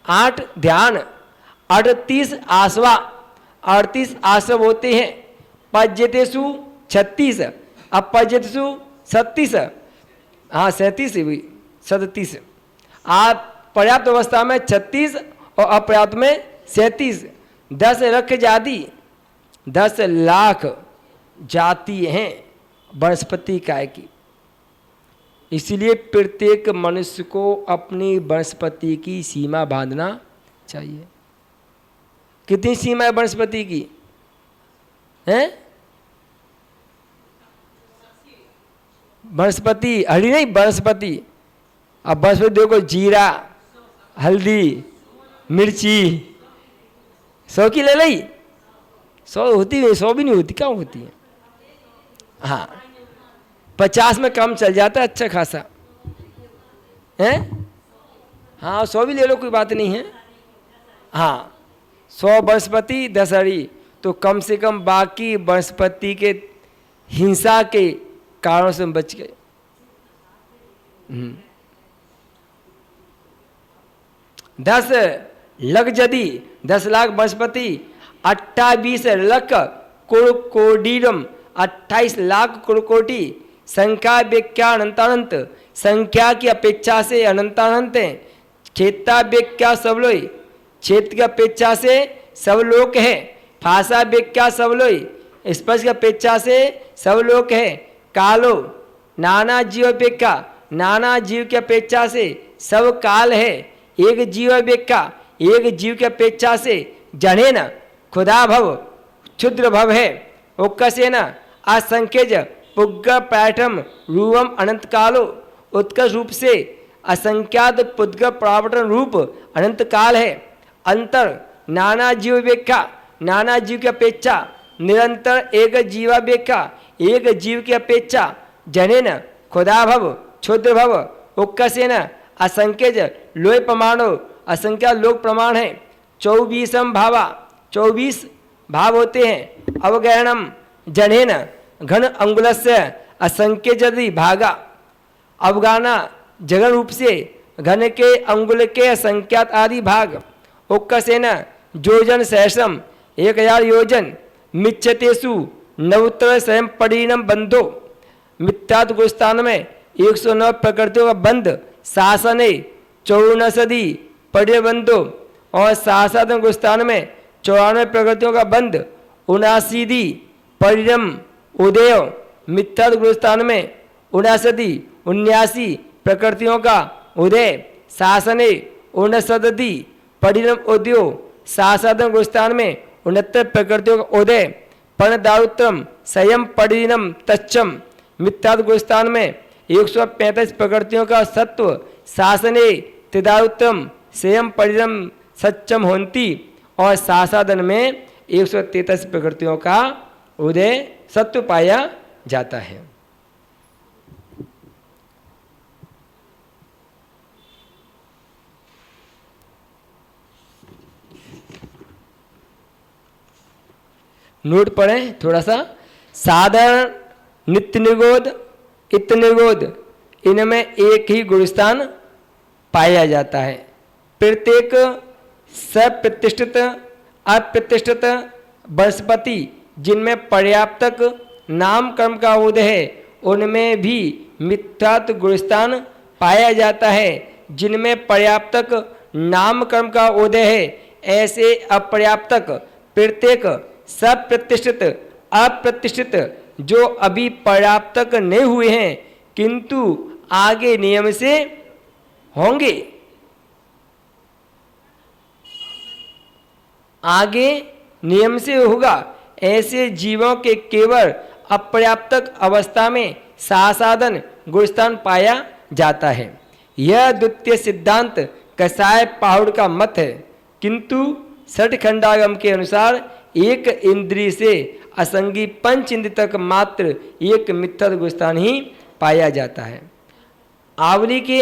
[SPEAKER 1] 8 ध्यान। 38 आसवा, 38 आसव होते हैं। पज्यतेषु 36, अपज्यतेषु 37, हाँ 37 हुई, 37। आप पर्याप्त अवस्था में 36 और अपर्याप्त में 37। 10 लाख जाति, 10 लाख जाति हैं वनस्पति काय की। इसलिए प्रत्येक मनुष्य को अपनी वनस्पति की सीमा बांधना चाहिए। कितनी सीमा है वनस्पति की? हैं? वनस्पति, हरी नहीं, वनस्पति। अब वनस्पति देखो, जीरा, हल्दी, मिर्ची, 100 की ले ली, 100 होती है, 100 भी नहीं होती, क्या होती है? हाँ 50 में कम चल जाता है, अच्छा खासा है। हाँ 100 भी ले लो, कोई बात नहीं है। हाँ 100 वनस्पति 10 हरी, तो कम से कम बाकी वनस्पति के हिंसा के कारणों से हम बच गए। 10 लग जदी, 10 लाख वनस्पति। 28 लक कुड़कोडीरम, 28 लाख कुड़कोटी। संख्या व्याख्या अनंतानंत, संख्या की अपेक्षा से अनंतानंत है। चेता व्याख्या सबलोई, क्षेत्र की अपेक्षा से सब लोक है, भाषा व्याख्या सब लोई, स्पर्श की अपेक्षा से सब लोक है। कालो नाना जीव अपेक्षा, नाना जीव की अपेक्षा से सब काल है। एक जीव अपेक्षा, एक जीव की अपेक्षा से जने न खुदा भव, क्षुद्र भव है। उक्कसे न असंख्यज पुग्ग पैठम रूपम अनंत कालो, उत्कर्ष रूप से असंख्यात पुद्ग प्रावटन रूप अनंत काल है। अंतर नाना जीव व्याख्या, नाना जीव की अपेक्षा निरंतर एक जीवापेक्षा, एक जीव की अपेक्षा जनेन खुदा भव, क्षुद्र भव। उक्कसेन असंख्यज लोय प्रमाणो, असंख्या लोक प्रमाण है। 24 भावा, 24 भाव होते हैं। अवगहनम जनेन घन अंगुलस्य असंख्य यदि भागा, अवगाना जगन रूप से घन के अंगुल के असंख्यात आदि भाग। उक्कसेन योजन सहस्रम 1000 योजन, मिच्छतेषु नवोत्तर स्वयं परिणम बंधो, मिथ्यात्व गोस्थान में 109 प्रकृतियों का बंध, शासने 54 परिबंधो, और शासन गोस्थान में 94 प्रकृतियों का बंध, 79 परिणम उदय, मिथ्यात्व गोस्थान में 79 प्रकृतियों का उदय, शासने 69 परिणम उदयो, शासन गोस्थान में 69 प्रकृतियों का उदय, पर्णदारुत्रम संयम परिणम तच्चम, मिथ्यात्व गोस्थान में 135 प्रकृतियों का सत्व, शासने त्रिदारुत्रम संयम परिणम सच्चम होंती, और शासादन में 133 प्रकृतियों का उदय सत्व पाया जाता है। नोट पढ़ें थोड़ा सा। साधारण, नित्य निगोद, इत निगोद, इनमें एक ही गुणस्थान पाया जाता है। प्रत्येक सप्रतिष्ठित अप्रतिष्ठित वनस्पति जिनमें पर्याप्तक नाम कर्म का उदय है, उनमें भी मिथ्यात्व गुणस्थान पाया जाता है। जिनमें पर्याप्तक नाम कर्म का उदय है, ऐसे अपर्याप्तक प्रत्येक सप्रतिष्ठित अप्रतिष्ठित जो अभी पर्याप्तक नहीं हुए हैं किंतु आगे नियम से होंगे, आगे नियम से होगा, ऐसे जीवों के केवल अपर्याप्तक अवस्था में सासाधन गुणस्थान पाया जाता है। यह द्वितीय सिद्धांत कसाय पाहुड़ का मत है, किंतु षटखंडागम के अनुसार एक इंद्रिय से असंगी पंच इंद्रिय तक मात्र एक मिथ्यात्व गुणस्थान ही पाया जाता है। आवली के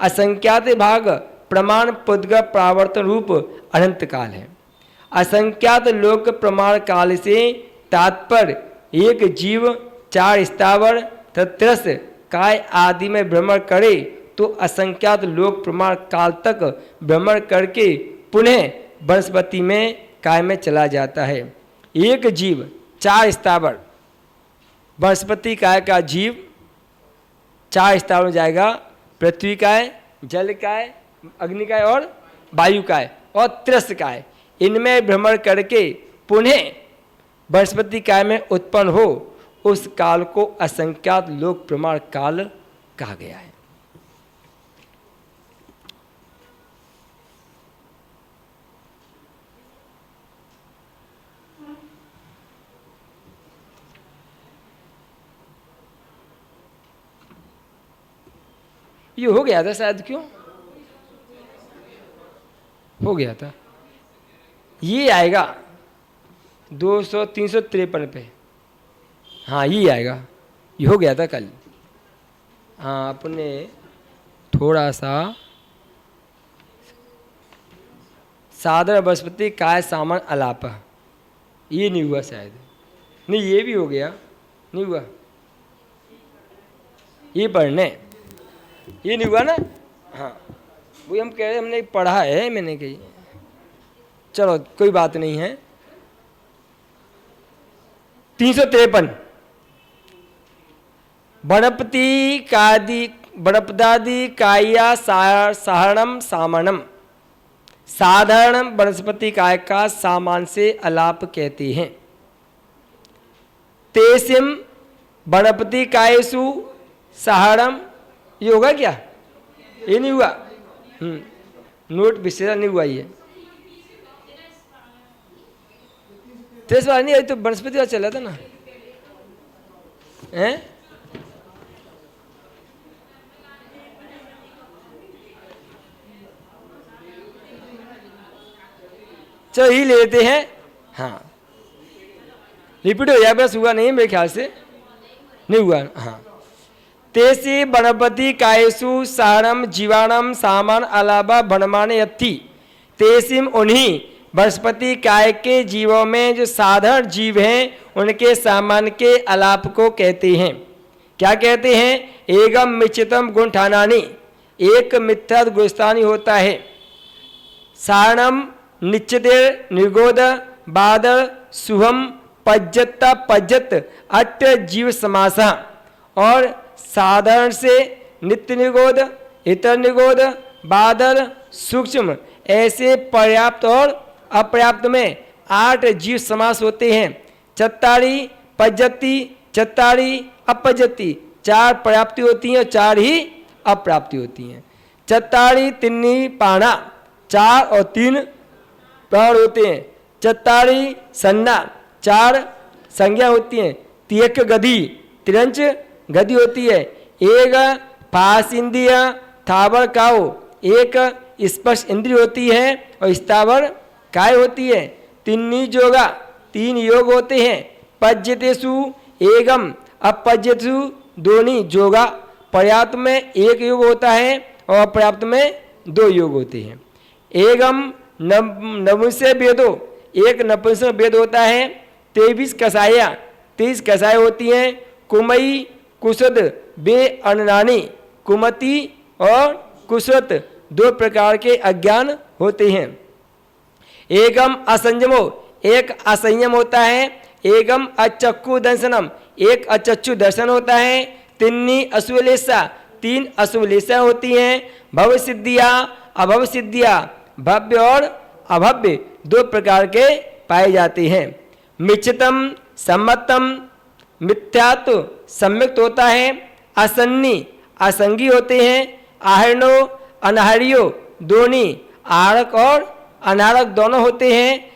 [SPEAKER 1] असंख्यात भाग प्रमाण पुद्ग प्रावर्तन रूप अनंत काल है। असंख्यात लोक प्रमाण काल से तात्पर्य एक जीव 4 स्थावर तत्रस काय आदि में भ्रमण करे तो असंख्यात लोक प्रमाण काल तक भ्रमण करके पुनः वनस्पति में काय में चला जाता है। एक जीव 4 स्थावर, वनस्पति काय का जीव 4 स्थावर में जाएगा, पृथ्वी काय, जल काय, अग्नि काय और वायु काय और त्रस्त काय, इनमें भ्रमण करके पुनः वनस्पति काय में उत्पन्न हो, उस काल को असंख्यात लोक प्रमाण काल कहा गया है। ये हो गया था शायद, क्यों हो गया था, ये आएगा 353 पे, हाँ ये आएगा, ये हो गया था कल। हाँ अपने थोड़ा सा साधारण वनस्पति काय सामान अलाप, ये नहीं हुआ शायद, नहीं ये भी हो गया, नहीं हुआ, ये पढ़ने ये नहीं हुआ ना, हाँ वही हम कह रहे, हमने पढ़ा है, मैंने कही, चलो कोई बात नहीं है। 353 बणपति कादि बणपदादि काया सारणम सामणम साधारण वनस्पति काय का सामान से अलाप कहते हैं। तेसिम वनस्पति कायसु सहारम, ये होगा क्या? ये नहीं हुआ, नोट विशेषण नहीं हुआ ये। तेज वाला नहीं, तो वनस्पति वाला चल रहा था ना, हैं? चलो ही लेते हैं। हाँ, रिपीट हो जाए, बस हुआ नहीं मेरे ख्याल से, नहीं हुआ। हाँ, तेसी वनस्पति कायसु सारम जीवाणम सामान अलावा वनमान यथि। तेसिम उन्हीं वनस्पति काय के जीवों में जो साधारण जीव हैं उनके सामान के अलाप को कहते हैं। क्या कहते हैं? एगम मिश्रितम गुण ठानानी, एक मिथ्या गुणस्थानी होता है। सारणम निश्चित निर्गोद बादल शुभम पज्जता पज्जत अट जीव समासा, और साधारण से नित्य निगोद, इतर निगोद, बादल, सूक्ष्म, ऐसे पर्याप्त और अपर्याप्त में 8 जीव समास होते हैं। चत्तारी पज्जति, चत्तारी अपज्जति, 4 पर्याप्ति होती हैं और 4 ही अप्राप्ति होती हैं। चत्तारी तिन्नी पाणा, 4 और 3 प्राण होते हैं। चत्तारी सन्ना, 4 संज्ञा होती हैं। तियक गति, तिरंच गति होती है। एक पास इंद्रिय थावर काओ, एक स्पर्श इंद्रिय होती है और स्थावर काय होती है। तिन्नी जोगा, 3 योग होते हैं। पज्यतेषु एगम अपज्यतेषु दोनी जोगा, पर्याप्त में 1 योग होता है और अपर्याप्त में 2 योग होते हैं। एगम नपुंसक वेदो, एक नपुंसक वेद होता है। 23 कसाया, 23 कसाय होती हैं। कुमई कुसद बे अननानी, कुमति और कुसत 2 प्रकार के अज्ञान होते हैं। एकम असंयमो, एक असंयम होता है। एकम अचक्षु दर्शनम, एक अचक्षु दर्शन होता है। तिन्नी अशुभलेशा, 3 अशुभलेशा होती हैं। भव सिद्धिया अभव सिद्धिया, भव्य और अभव्य 2 प्रकार के पाए जाते हैं। मिच्छितम सम्मतम, मिथ्यात्व सम्यक्त होता है। असन्नी असंगी होते हैं। आहरणो अनाहरियो, दोनी आरक और अनारक दोनों होते हैं।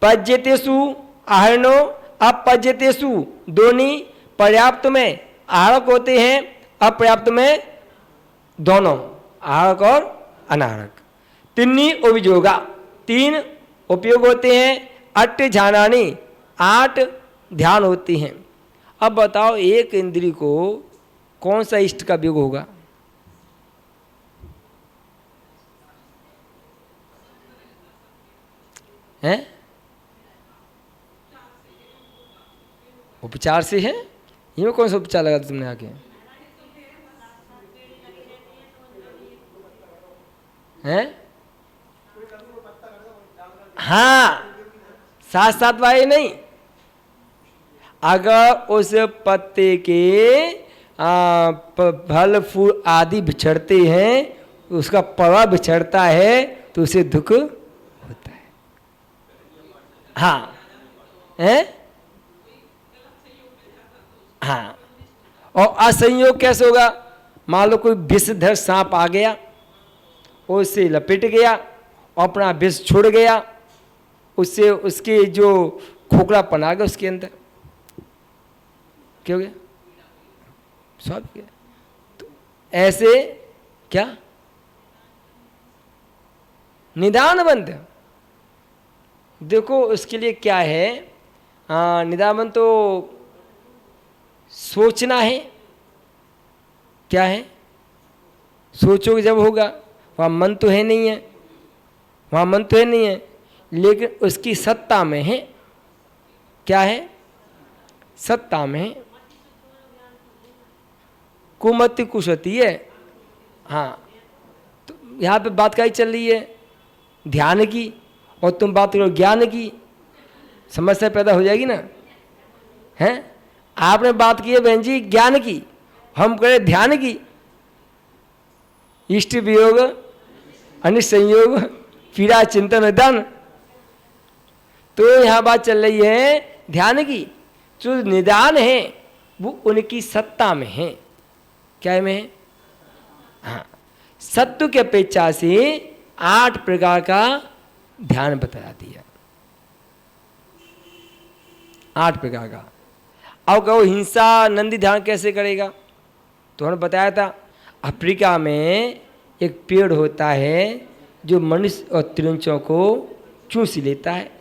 [SPEAKER 1] पज्यतेषु आहरणो अपज्यतेषु, दोनी पर्याप्त में आरक होते हैं, अपर्याप्त में दोनों आरक और अनारक। तिन्नी उपयोगा, 3 उपयोग होते हैं। 8 ध्यानानी, 8 ध्यान होती हैं। अब बताओ एक इंद्री को कौन सा इष्ट का उपयोग होगा? हैं? उपचार से है? ये कौन सा उपचार लगा तुमने आके? हैं? हाँ, साथ साथ वाले नहीं। अगर उस पत्ते के फल फूल आदि बिछड़ते हैं, उसका पवा बिछड़ता है तो उसे दुख होता है। हाँ, हैं? हाँ, और असंयोग कैसे होगा? मान लो कोई विषधर सांप आ गया, उससे लपेट गया, अपना विष छोड़ गया, उससे उसके जो खोखलापन आ गया उसके अंदर, क्या हो गया? सब गया। तो ऐसे क्या निदान बंद, देखो उसके लिए क्या है? निदान तो सोचना है। क्या है? सोचोगे जब होगा। वहाँ मन तो है नहीं है, वहाँ मन तो है नहीं है, लेकिन उसकी सत्ता में है। क्या है? सत्ता में है। कुमति कुशति है। हाँ, तो यहाँ पे बात क्या चल रही है? ध्यान की, और तुम बात करो ज्ञान की, समस्या पैदा हो जाएगी ना। हैं? आपने बात की है बहन जी ज्ञान की, हम करें ध्यान की। इष्ट वियोग अनिष्ट संयोग पीड़ा चिंतन निदान। तो यहां बात चल रही है ध्यान की। जो निदान है वो उनकी सत्ता में है। क्या में है? हाँ, सत्व की अपेक्षा से 8 प्रकार का ध्यान बता दिया, 8 प्रकार का। अब कहो हिंसा नंदी ध्यान कैसे करेगा? तो हमने बताया था अफ्रीका में एक पेड़ होता है जो मनुष्य और त्रिंचों को चूस लेता है,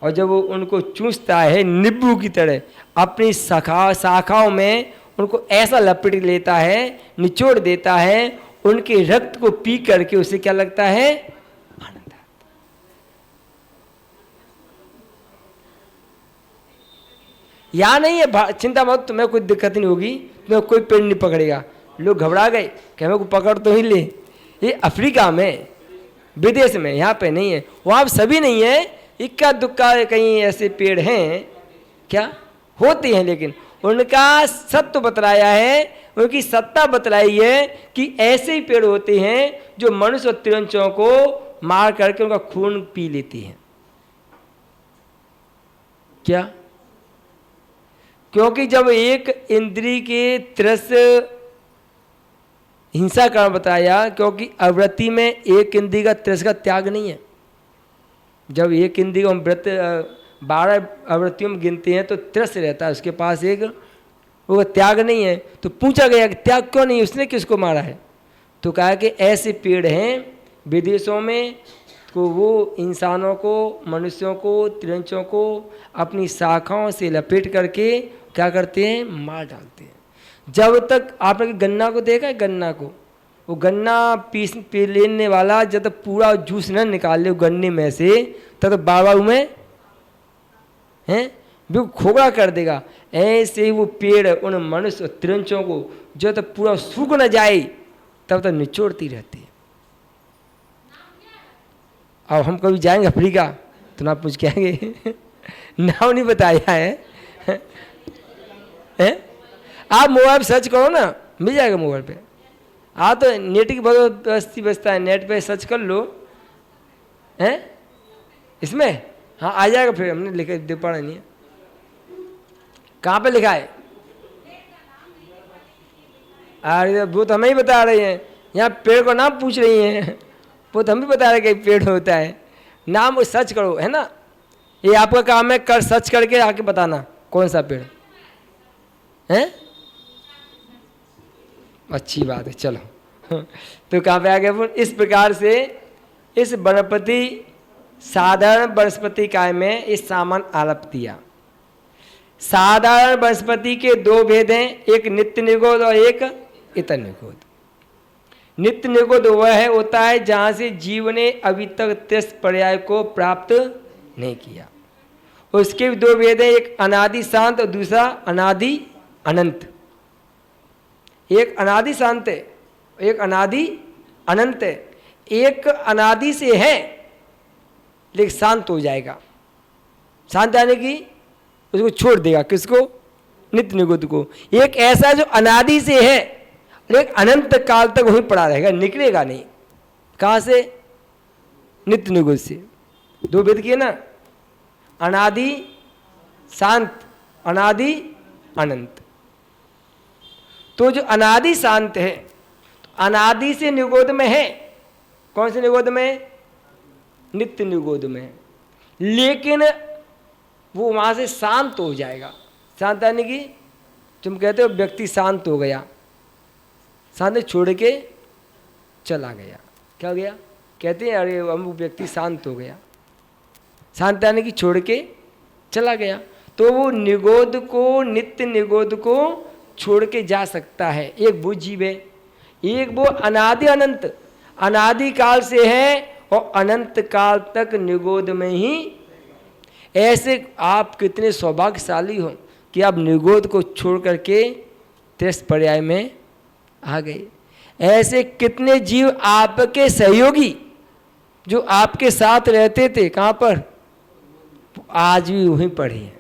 [SPEAKER 1] और जब वो उनको चूसता है नींबू की तरह अपनी शाखाओं में उनको ऐसा लपेट लेता है, निचोड़ देता है, उनके रक्त को पी करके उसे क्या लगता है? आनंद। यहाँ नहीं है, चिंता मत, तुम्हें कोई दिक्कत नहीं होगी, तुम्हें कोई पेड़ नहीं पकड़ेगा। लोग घबरा गए कि हमें को पकड़ तो ही ले। ये अफ्रीका में, विदेश में, यहाँ पे नहीं है। वहाँ सभी नहीं है, इक्का दुक्का कहीं ऐसे पेड़ हैं क्या होते हैं, लेकिन उनका सत्य बतलाया है, उनकी सत्ता बतलाई है कि ऐसे ही पेड़ होते हैं जो मनुष्य और तिरंचों को मार करके उनका खून पी लेते हैं। क्या? क्योंकि जब एक इंद्री के तिरस हिंसा कारण बताया, क्योंकि आवृत्ति में एक इंद्री का तिरस का त्याग नहीं है। जब एक इंद्री को व्रत 12 आवृत्तियों में गिनते हैं तो तिरस रहता है, उसके पास एक वो त्याग नहीं है। तो पूछा गया कि त्याग क्यों नहीं, उसने किसको मारा है? तो कहा कि ऐसे पेड़ हैं विदेशों में, तो वो इंसानों को, मनुष्यों को, तिरंचों को अपनी शाखाओं से लपेट करके क्या करते हैं? मार डालते हैं। जब तक आपने गन्ना को देखा है, गन्ना को, वो गन्ना पी लेने वाला जब तक पूरा जूस न निकाल ले गन्ने में से, तब तक बाबा में हैं भी खोखला कर देगा। ऐसे ही वो पेड़ उन मनुष्य तिरंचों को जब तक पूरा सूख न जाए तब तक निचोड़ती रहती है। अब हम कभी जाएंगे अफ्रीका तो ना पूछ के आएंगे नाम नहीं बताया है, हैं? आप मोबाइल सर्च करो ना, मिल जाएगा मोबाइल पे। तो नेट की बहुत व्यवस्था है, नेट पे सर्च कर लो, हैं? इसमें हाँ आ जाएगा। फिर हमने लिखा दे पढ़ा नहीं है, कहाँ पे लिखा है? अरे वो तो हमें ही बता रहे हैं, यहाँ पेड़ को नाम पूछ रही हैं, वो तो हम भी बता रहे कि पेड़ होता है। नाम सर्च करो, है ना? ये आपका काम है, कर सर्च करके आके बताना कौन सा पेड़ है। अच्छी बात है, चलो तो कहाँ पे आ गए? इस प्रकार से इस वनस्पति साधारण वनस्पति काय में इस सामान आलप दिया। साधारण वनस्पति के 2 भेद हैं, एक नित्य निगोद और एक इतर निगोद। नित्य निगोद वह है होता है जहाँ से जीव ने अभी तक 30 पर्याय को प्राप्त नहीं किया। उसके भी 2 भेद हैं, एक अनादि शांत और दूसरा अनादि अनंत। एक अनादि शांत है, एक अनादि अनंत है। एक अनादि से है लेकिन शांत हो जाएगा, शांत आने की उसको छोड़ देगा। किसको? नित्य निगोद को। एक ऐसा जो अनादि से है लेकिन अनंत काल तक वहीं पड़ा रहेगा, निकलेगा नहीं। कहाँ से? नित्य निगोद से। 2 भेद किए ना, अनादि शांत, अनादि अनंत। तो जो अनादि शांत है, तो अनादि से निगोद में है। कौन से निगोद में? नित्य निगोद में। लेकिन वो वहाँ से शांत हो जाएगा। शांत आने की तुम कहते हो व्यक्ति शांत हो गया, शांत छोड़ के चला गया। क्या हो गया? कहते हैं अरे हम व्यक्ति शांत हो गया, शांत आने की छोड़ के चला गया। तो वो निगोद को, नित्य निगोद को छोड़ के जा सकता है। एक वो जीव है, एक वो अनादि अनंत, अनादि काल से है और अनंत काल तक निगोद में ही। ऐसे आप कितने सौभाग्यशाली हो कि आप निगोद को छोड़ करके 30 पर्याय में आ गए। ऐसे कितने जीव आपके सहयोगी जो आपके साथ रहते थे, कहाँ पर? आज भी वहीं पड़े हैं।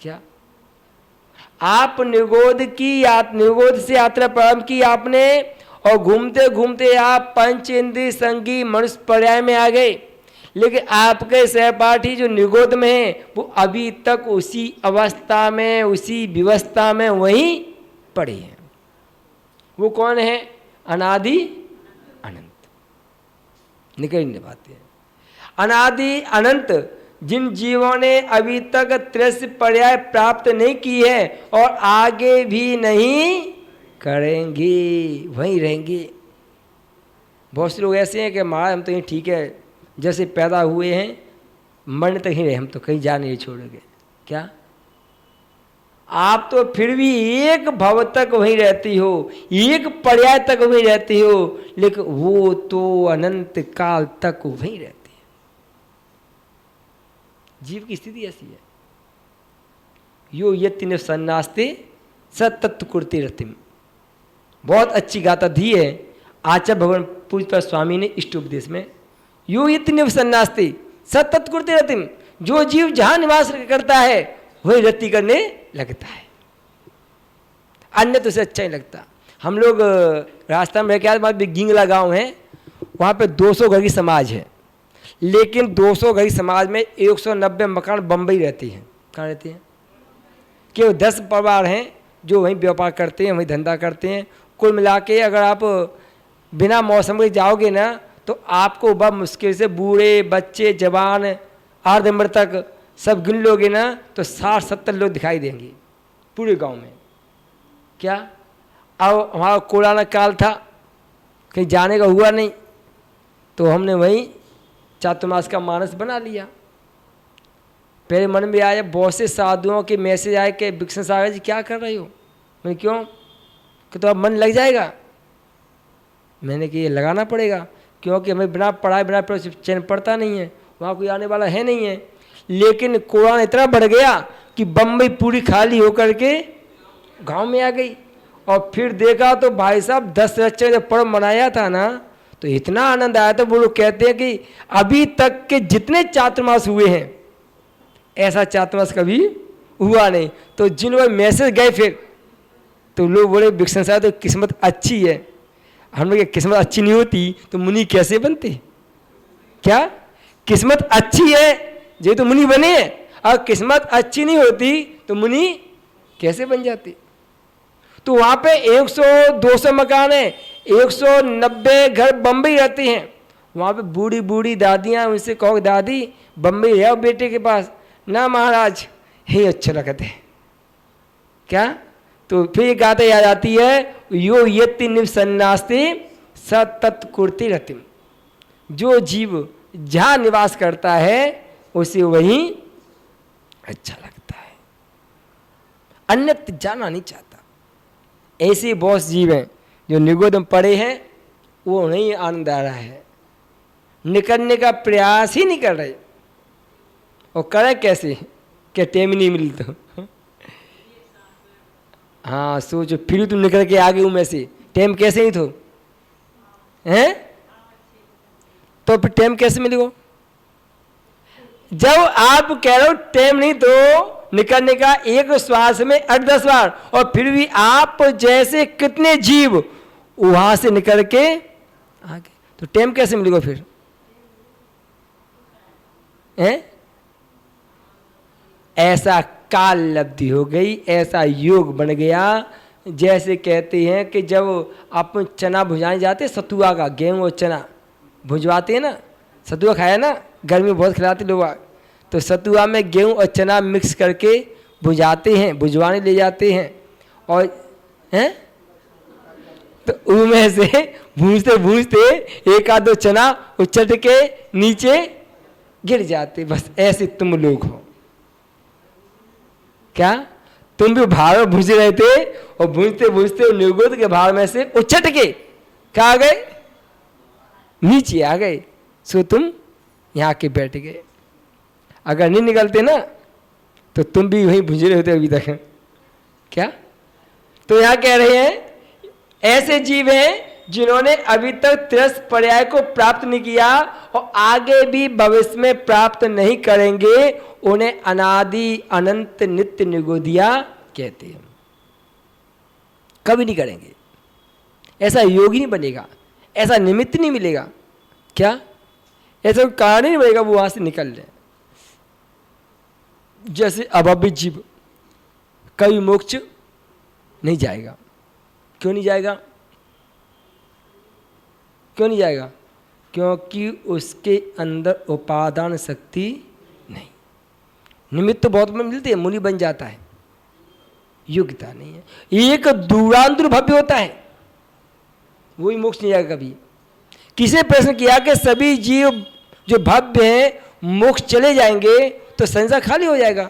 [SPEAKER 1] क्या आप निगोद से यात्रा प्रारंभ की आपने, और घूमते घूमते आप पंच इंद्रिय संगी मनुष्य पर्याय में आ गए, लेकिन आपके सहपाठी जो निगोद में है वो अभी तक उसी अवस्था में, उसी व्यवस्था में वहीं पड़े हैं। वो कौन है? अनादि अनंत, निकल नहीं पाते हैं। अनादि अनंत जिन जीवों ने अभी तक त्रैस्य पर्याय प्राप्त नहीं की है और आगे भी नहीं करेंगे, वहीं रहेंगे। बहुत से लोग ऐसे हैं कि महाराज हम तो यहीं ठीक है, जैसे पैदा हुए हैं मरने तक ही रहे, हम तो कहीं जा नहीं छोड़ेंगे। क्या आप तो फिर भी एक भव तक वहीं रहती हो, एक पर्याय तक वहीं रहती हो, लेकिन वो तो अनंत काल तक वहीं रहती है। जीव की स्थिति ऐसी है। यो यत्न सन्नास्ते सतत्व कुर्ति रतिम, बहुत अच्छी गाथा दी है आचार्य भगवान पूज्य स्वामी ने इष्ट उपदेश में। यो यत्न सन्नास्ते सतत्व कुर्ति रतिम, जो जीव जहां निवास करता है वही रति करने लगता है, अन्य तो उसे अच्छा ही लगता। हम लोग रास्ता में क्या गिंगला गांव है, वहाँ पे 200 घर की समाज है, लेकिन 200 घर की समाज में 190 मकान बम्बई रहती हैं। कहाँ रहती हैं? केवल 10 परिवार हैं जो वहीं व्यापार करते हैं, वहीं धंधा करते हैं। कुल मिला के अगर आप बिना मौसम के जाओगे ना तो आपको बहुत मुश्किल से बूढ़े बच्चे जवान अर्धमृतक सब गिन लोगे ना तो 60-70 लोग दिखाई देंगे पूरे गांव में। क्या अब हमारा कोरोना काल था, कहीं जाने का हुआ नहीं, तो हमने वहीं चातुर्मास का मानस बना लिया। पहले मन में आया, बहुत से साधुओं के मैसेज आए कि विक्सन सागर जी क्या कर रही हो? मैंने क्यों? कि तो अब मन लग जाएगा। मैंने कि ये लगाना पड़ेगा, क्योंकि हमें बिना पढ़ाए बिना चैन पड़ता नहीं है, वहाँ कोई आने वाला है नहीं है। लेकिन कोरोना इतना बढ़ गया कि बम्बई पूरी खाली होकर के गांव में आ गई। और फिर देखा तो भाई साहब 10 बच्चे जब पर्व मनाया था ना तो इतना आनंद आया था। वो लोग कहते हैं कि अभी तक के जितने चातुर्मास हुए हैं ऐसा चातुर्मास कभी हुआ नहीं। तो जिन वो मैसेज गए फिर तो लोग बोले विक्सन साहब तो किस्मत अच्छी है। हम लोग किस्मत अच्छी नहीं होती तो मुनि कैसे बनते? क्या किस्मत अच्छी है ये तो मुनि बने हैं, और किस्मत अच्छी नहीं होती तो मुनि कैसे बन जाते? तो वहाँ पे 100-200 मकान है, 190 घर बम्बई रहती हैं। वहाँ पे बूढ़ी बूढ़ी दादियाँ, उनसे कहो दादी बम्बई रहो बेटे के पास, ना महाराज हे अच्छा लगते हैं। क्या? तो फिर ये गाता याद आती है, यो यति निवसन्नास्ते सतत कुर्ति रतिम, जो जीव जहाँ निवास करता है उसे वही अच्छा लगता है, अन्यत्र जाना नहीं चाहता। ऐसे बहुत जीव हैं जो निगोद में पड़े हैं, वो नहीं आनंद आ रहा है, निकलने का प्रयास ही नहीं कर रहे। और करें कैसे? क्या टाइम नहीं मिलता? हाँ सोचो, फिर तुम निकल के आ गए में से, टाइम कैसे ही तो हैं? तो फिर टाइम कैसे मिलेगा? जब आप कह रहे हो टाइम नहीं तो निकलने का, एक श्वास में 8-10 बार, और फिर भी आप जैसे कितने जीव वहां से निकल के आगे, तो टाइम कैसे मिलेगा फिर? हैं? ऐसा काल लब्धि हो गई, ऐसा योग बन गया। जैसे कहते हैं कि जब आप चना भुजाने जाते, सतुआ का गेहूं और चना भुजवाते हैं ना, सतुआ खाया ना, गर्मी में बहुत खिलाते लोग, तो सतुआ में गेहूं और चना मिक्स करके भुजाते हैं, भुजवाने ले जाते हैं, और हैं तो उनमें से भूंजते भूंजते एक आध दो चना उछट के नीचे गिर जाते। बस ऐसे तुम लोग हो। क्या? तुम भी भार में भूज रहे थे और भूजते भूजते निगोद के भार में से उछट के क्या आ गए? नीचे आ गए। सो तुम यहाँ के बैठ गए। अगर नहीं निकलते ना तो तुम भी वहीं भूज रहे होते अभी तक। क्या? तो यहाँ कह रहे हैं ऐसे जीव हैं जिन्होंने अभी तक त्रस्त पर्याय को प्राप्त नहीं किया और आगे भी भविष्य में प्राप्त नहीं करेंगे, उन्हें अनादि अनंत नित्य निगोदिया कहते हैं। कभी नहीं करेंगे। ऐसा योगी नहीं बनेगा, ऐसा निमित्त नहीं मिलेगा। क्या? ऐसा कारण ही नहीं बनेगा वो वहां से निकल जाए। जैसे अभव्य जीव कभी मोक्ष नहीं जाएगा। क्यों नहीं जाएगा? क्यों नहीं जाएगा? क्योंकि उसके अंदर उपादान शक्ति नहीं। निमित्त तो बहुत में मिलते हैं, मुनि बन जाता है, योग्यता नहीं है। एक दूरांतुर भव्य होता है, वही मोक्ष नहीं जाएगा कभी। किसी ने प्रश्न किया कि सभी जीव जो भव्य हैं मोक्ष चले जाएंगे तो संसार खाली हो जाएगा।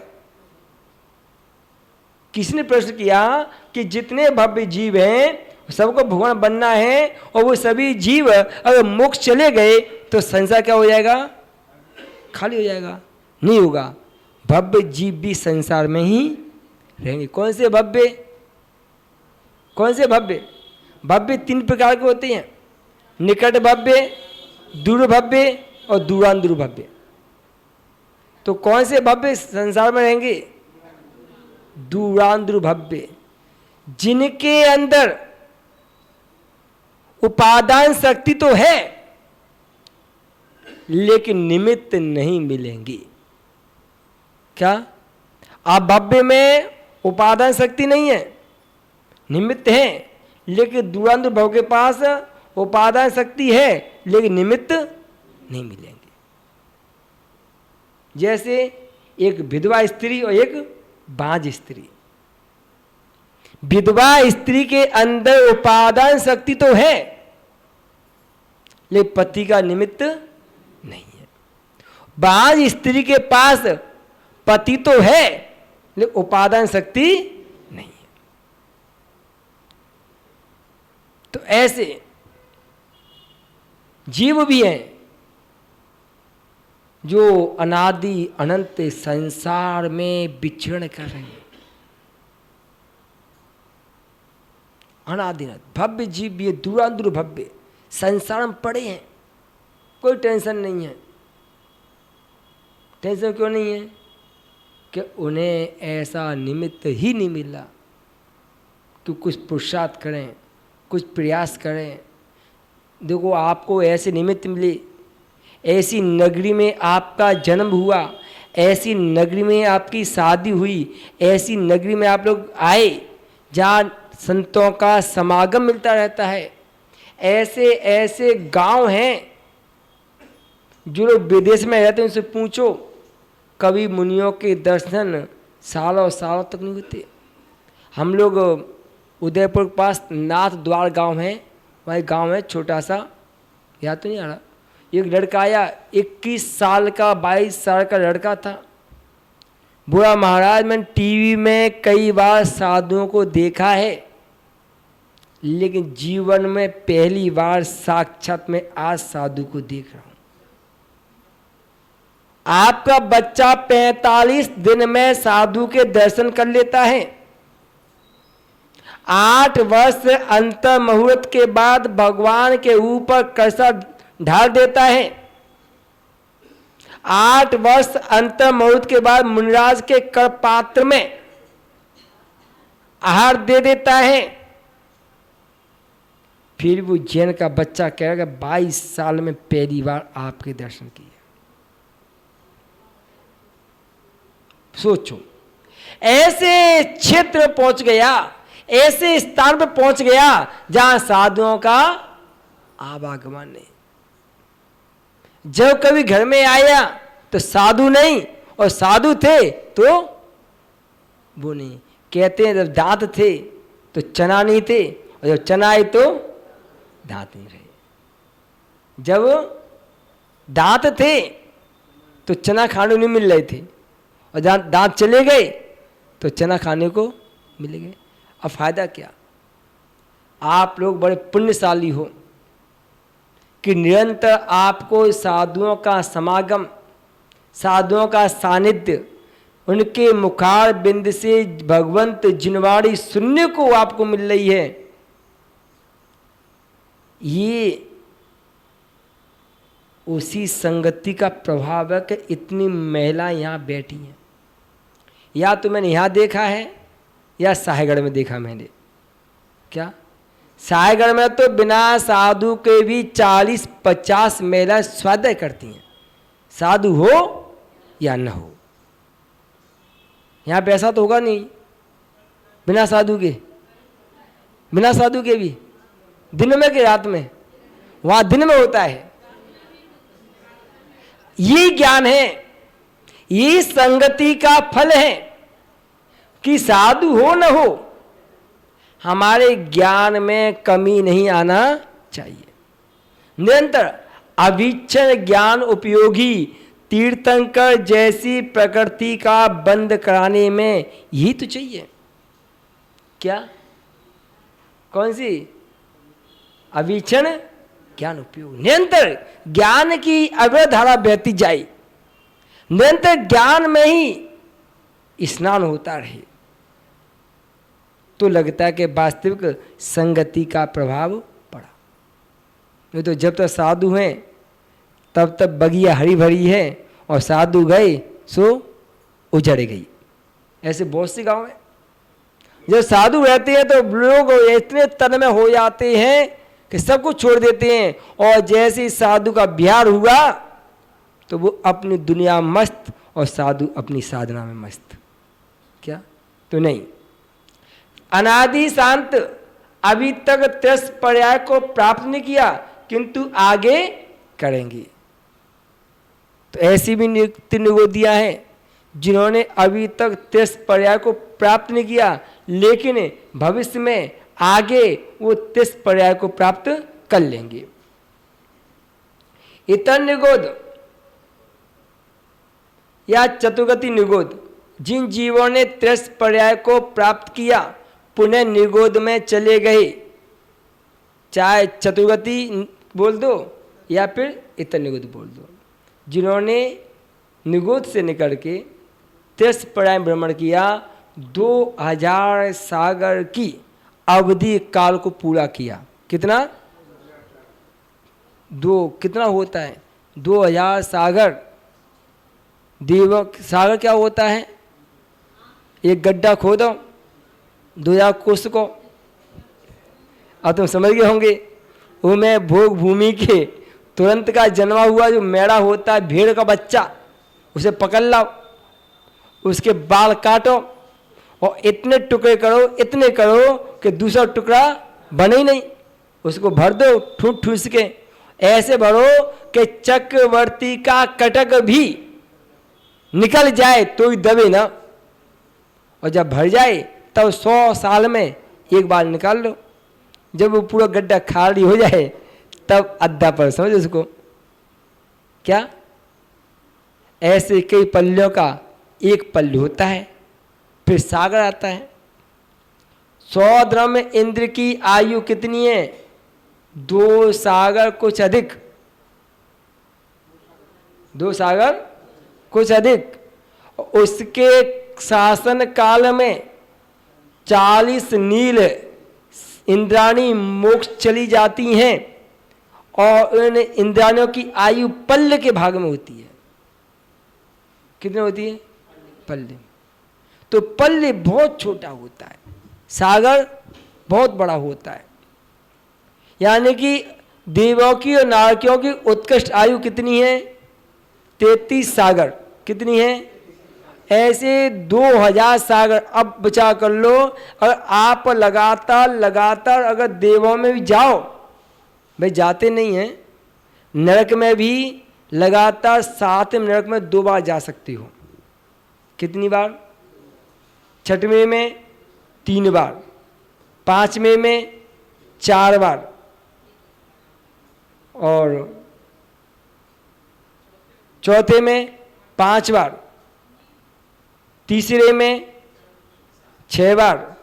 [SPEAKER 1] किसी ने प्रश्न किया कि जितने भव्य जीव हैं सबको भगवान बनना है और वो सभी जीव अगर मोक्ष चले गए तो संसार क्या हो जाएगा? खाली हो जाएगा। नहीं होगा, भव्य जीव भी संसार में ही रहेंगे। कौन से भव्य? कौन से भव्य? भव्य 3 प्रकार के होते हैं, निकट भव्य, दूर भव्य और दूरांतुर भव्य। तो कौन से भव्य संसार में रहेंगे? दूरांतुर भव्य, जिनके अंदर उपादान शक्ति तो है लेकिन निमित्त नहीं मिलेंगी। क्या? आप भव्य में उपादान शक्ति नहीं है, निमित्त है, लेकिन दूरांतुर भव के पास उपादान शक्ति है लेकिन निमित्त नहीं मिलेंगे। जैसे एक विधवा स्त्री और एक बांझ स्त्री। विधवा स्त्री के अंदर उपादान शक्ति तो है लेकिन पति का निमित्त नहीं है। बांझ स्त्री के पास पति तो है लेकिन उपादान शक्ति नहीं है। तो ऐसे जीव भी हैं जो अनादि अनंत संसार में विचरण कर रहे हैं। अनादि भव्य जीव भी है, दूरांतुर भव्य, संसार में पड़े हैं, कोई टेंशन नहीं है। टेंशन क्यों नहीं है? कि उन्हें ऐसा निमित्त ही नहीं मिला कि कुछ पुरुषार्थ करें, कुछ प्रयास करें। देखो, आपको ऐसे निमित्त मिले, ऐसी नगरी में आपका जन्म हुआ, ऐसी नगरी में आपकी शादी हुई, ऐसी नगरी में आप लोग आए जहाँ संतों का समागम मिलता रहता है। ऐसे ऐसे गांव हैं जो लोग विदेश में रहते हैं, उनसे पूछो, कभी मुनियों के दर्शन सालों सालों तक नहीं होते। हम लोग उदयपुर के पास नाथ द्वार गांव है, वही गांव है छोटा सा, याद तो नहीं आ रहा। एक लड़का आया, 21 साल का 22 साल का लड़का था। बोला, महाराज मैंने टीवी में कई बार साधुओं को देखा है लेकिन जीवन में पहली बार साक्षात में आज साधु को देख रहा हूं। आपका बच्चा 45 दिन में साधु के दर्शन कर लेता है। 8 वर्ष अंतर मुहूर्त के बाद भगवान के ऊपर कलशा ढाल देता है। 8 वर्ष अंतर मुहूर्त के बाद मुनिराज के कर पात्र में आहार दे देता है। फिर वो जैन का बच्चा कहेगा 22 साल में पहली बार आपके दर्शन किए। सोचो, ऐसे क्षेत्र पहुंच गया, ऐसे स्थान पर पहुंच गया जहां साधुओं का आवागमन नहीं। जब कभी घर में आया तो साधु नहीं, और साधु थे तो वो नहीं। कहते हैं जब दांत थे तो चना नहीं थे, और जब चना आए तो दांत नहीं रहे। जब दांत थे तो चना खाने नहीं मिल रहे थे, और दांत चले गए तो चना खाने को मिल गए। अब फायदा क्या? आप लोग बड़े पुण्यशाली हो कि निरंतर आपको साधुओं का समागम, साधुओं का सानिध्य, उनके मुखार बिंद से भगवंत जिनवाड़ी सुनने को आपको मिल रही है। ये उसी संगति का प्रभाव है कि इतनी महिला यहाँ बैठी हैं। या तो मैंने यहाँ देखा है या साहेगढ़ में देखा मैंने। क्या सागर में तो बिना साधु के भी 40-50 महिलाएं स्वाध्याय करती हैं, साधु हो या न हो। यहाँ पे ऐसा तो होगा नहीं बिना साधु के, बिना साधु के भी दिन में कि रात में, वहां दिन में होता है। ये ज्ञान है, ये संगति का फल है कि साधु हो न हो हमारे ज्ञान में कमी नहीं आना चाहिए। निरंतर अविचल ज्ञान उपयोगी तीर्थंकर जैसी प्रकृति का बंद कराने में यही तो चाहिए। क्या? कौन सी? अविचल ज्ञान उपयोग। निरंतर ज्ञान की अविरत धारा बहती जाए, निरंतर ज्ञान में ही स्नान होता रहे, तो लगता है कि वास्तविक संगति का प्रभाव पड़ा। नहीं तो जब तक साधु हैं तब तक बगिया हरी भरी है, और साधु गए सो उजड़ गई। ऐसे बहुत से गांव में जब साधु रहते हैं तो लोग इतने तन में हो जाते हैं कि सब कुछ छोड़ देते हैं, और जैसे ही साधु का बिहार हुआ तो वो अपनी दुनिया मस्त और साधु अपनी साधना में मस्त। क्या? तो नहीं, अनादि शांत अभी तक 30 पर्याय को प्राप्त नहीं किया, किंतु आगे करेंगे। तो ऐसी भी नियुक्ति निगोदियां हैं जिन्होंने अभी तक 30 पर्याय को प्राप्त नहीं किया, लेकिन भविष्य में आगे वो 30 पर्याय को प्राप्त कर लेंगे। इतर निगोद या चतुर्गति निगोद, जिन जीवों ने 30 पर्याय को प्राप्त किया पुनः निगोद में चले गए, चाहे चतुर्गति बोल दो या फिर इतर निगोद बोल दो, जिन्होंने निगोद से निकल के 30 पर्याय भ्रमण किया, 2000 सागर की अवधि काल को पूरा किया। कितना? कितना होता है? 2000 सागर। देव सागर क्या होता है? एक गड्ढा खोदो 2000 कोस को, अब तुम समझ गए होंगे। वो में भोग भूमि के तुरंत का जन्मा हुआ जो मेढ़ा होता है, भेड़ का बच्चा, उसे पकड़ लाओ, उसके बाल काटो और इतने टुकड़े करो, इतने करो कि दूसरा टुकड़ा बने ही नहीं, उसको भर दो ठूस ठूस के। ऐसे भरो कि चक्रवर्ती का कटक भी निकल जाए तो ही दबे ना, और जब भर जाए तब 100 साल में एक बार निकाल लो। जब वो पूरा गड्ढा खाली हो जाए तब अद्धा पर समझ उसको। क्या? ऐसे कई पल्लों का एक पल्लू होता है, फिर सागर आता है। 100 द्रव्य इंद्र की आयु कितनी है? 2 सागर कुछ अधिक, 2 सागर कुछ अधिक। उसके शासन काल में 40 नील इंद्राणी मोक्ष चली जाती हैं, और इन इंद्राणियों की आयु पल्ल के भाग में होती है। कितने होती है? पल्ले। तो पल्ले बहुत छोटा होता है, सागर बहुत बड़ा होता है। यानी कि देवों की और नारकियों की उत्कृष्ट आयु कितनी है? 33 सागर। कितनी है? ऐसे 2000 सागर अब बचा कर लो। अगर आप लगातार अगर देवों में भी जाओ, भाई जाते नहीं हैं, नरक में भी लगातार 7 नरक में 2 बार जा सकते हो। कितनी बार? 6वें में 3 बार, 5वें में 4 बार, और 4थे में 5 बार, तीसरे में 6 बार,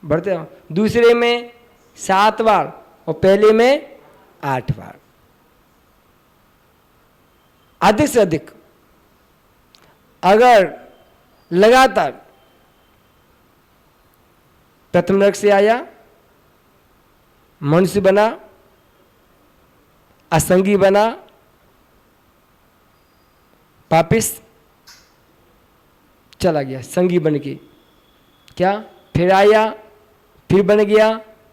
[SPEAKER 1] बढ़ते हो, दूसरे में 7 बार, और पहले में 8 बार। अधिक से अधिक अगर लगातार प्रथम नरक से आया, मनुष्य बना, असंगी बना, वापिस चला गया संगी बन के, क्या? फिर आया, फिर बन गया,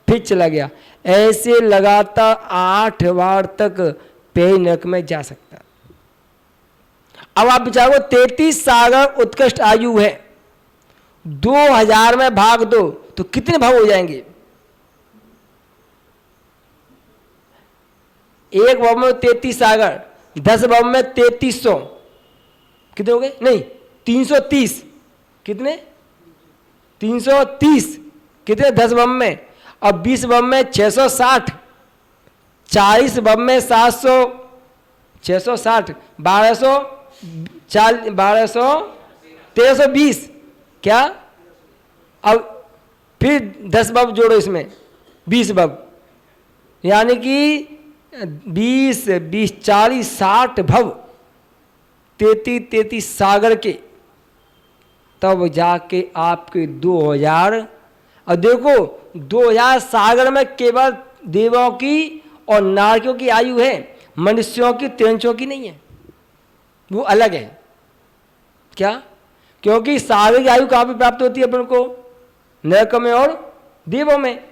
[SPEAKER 1] फिर चला गया। ऐसे लगातार 8 बार तक पेय नरक में जा सकता। अब आप विचार करो, 33 सागर उत्कृष्ट आयु है, 2000 में भाग दो तो कितने भाग हो जाएंगे? एक भाव में 33 सागर, 10 भाव में 3300, कितने हो गए? नहीं 330, कितने? 330, कितने 10 भाव में? अब 20 भाव में 660, 40 भाव में 700, 660, 1200, 1320, क्या? अब फिर 10 भाव जोड़ो इसमें, 20 भाव, यानी कि 20 20 40 60 भव, 33 सागर के, तब जाके आपके 2000। और देखो 2000 सागर में केवल देवों की और नारकियों की आयु है, मनुष्यों की, त्रिंचों की नहीं है, वो अलग है। क्या? क्योंकि सागर की आयु कहाँ पे प्राप्त होती है अपन को? नरक में और देवों में।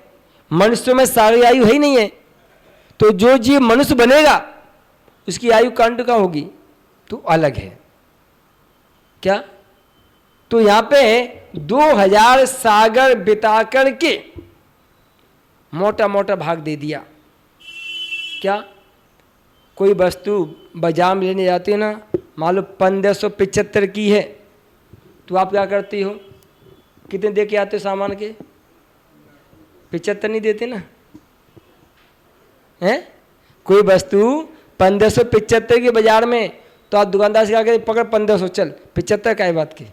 [SPEAKER 1] मनुष्यों में सागर की आयु है ही नहीं है। तो जो जीव मनुष्य बनेगा उसकी आयु कंठ का होगी, तो अलग है। क्या? तो यहां पे 2000 सागर बिता करके मोटा मोटा भाग दे दिया। क्या? कोई वस्तु बाजार में लेने जाती है ना, मान लो 1575 की है, तो आप क्या करती हो? कितने दे के आते हो सामान के? 75 नहीं देते ना, हैं? कोई वस्तु 1575 की बाजार में, तो आप दुकानदार से कहा पकड़ 1500, चल 75 का बात की।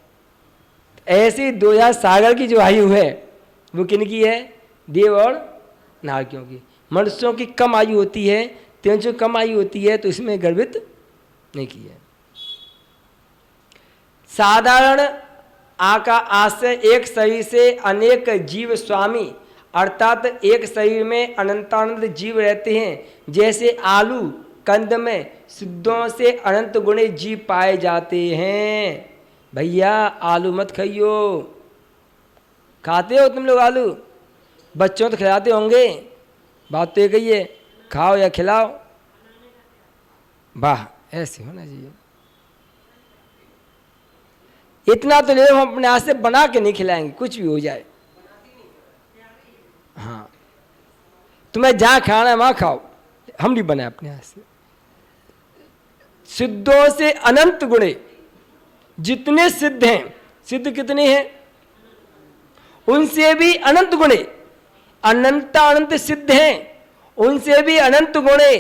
[SPEAKER 1] ऐसी 2000 सागर की जो आयु है वो किन की है? देव और नारकियों की। मनुष्यों की कम आयु होती है, त्रिंचों की कम आयु होती है, तो इसमें गर्भित नहीं की है। साधारण आका आश्रय एक शरीर से अनेक जीव स्वामी, अर्थात एक शरीर में अनंतानंद जीव रहते हैं। जैसे आलू कंद में सिद्धों से अनंत गुणे जीव पाए जाते हैं। भैया आलू मत खाइयो। खाते हो तुम लोग आलू? बच्चों तो खिलाते होंगे, बात तो एक ही है, खाओ या खिलाओ। वाह, ऐसे होना चाहिए। इतना तो ले, हम अपने हाथ से बना के नहीं खिलाएंगे, कुछ भी हो जाए। हाँ, तुम्हें जहाँ खाना है वहाँ खाओ, हम नहीं बनाए अपने हाथ से। सिद्धों से अनंत गुणे, जितने सिद्ध हैं, सिद्ध कितने हैं? उनसे भी अनंत गुणे, अनंत अनंत सिद्ध हैं, उनसे भी अनंत गुणे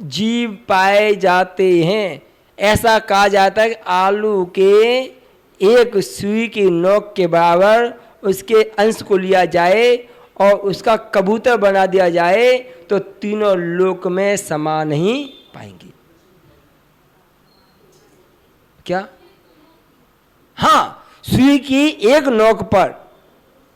[SPEAKER 1] जीव पाए जाते हैं। ऐसा कहा जाता है कि आलू के एक सुई की नोक के बराबर उसके अंश को लिया जाए और उसका कबूतर बना दिया जाए तो तीनों लोक में समा नहीं पाएंगे। क्या? हाँ, सुई की एक नोक पर,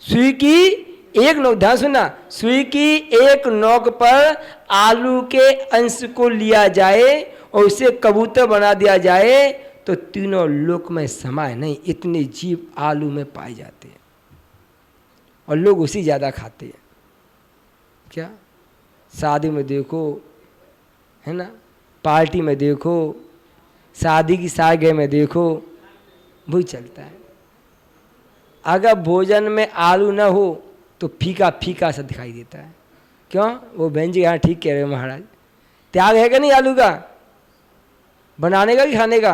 [SPEAKER 1] सुई की एक नोक, ध्यान सुनना, सुई की एक नोक पर आलू के अंश को लिया जाए और उसे कबूतर बना दिया जाए तो तीनों लोक में समाये नहीं, इतने जीव आलू में पाए जाते हैं और लोग उसी ज़्यादा खाते हैं। क्या? शादी में देखो, है ना, पार्टी में देखो, शादी की सालगिरह में देखो, वही चलता है। अगर भोजन में आलू न हो तो फीका फीका सा दिखाई देता है। क्यों? वो बहन जी यहाँ ठीक कह रहे हो महाराज, त्याग है कि नहीं आलू का, बनाने का कि खाने का?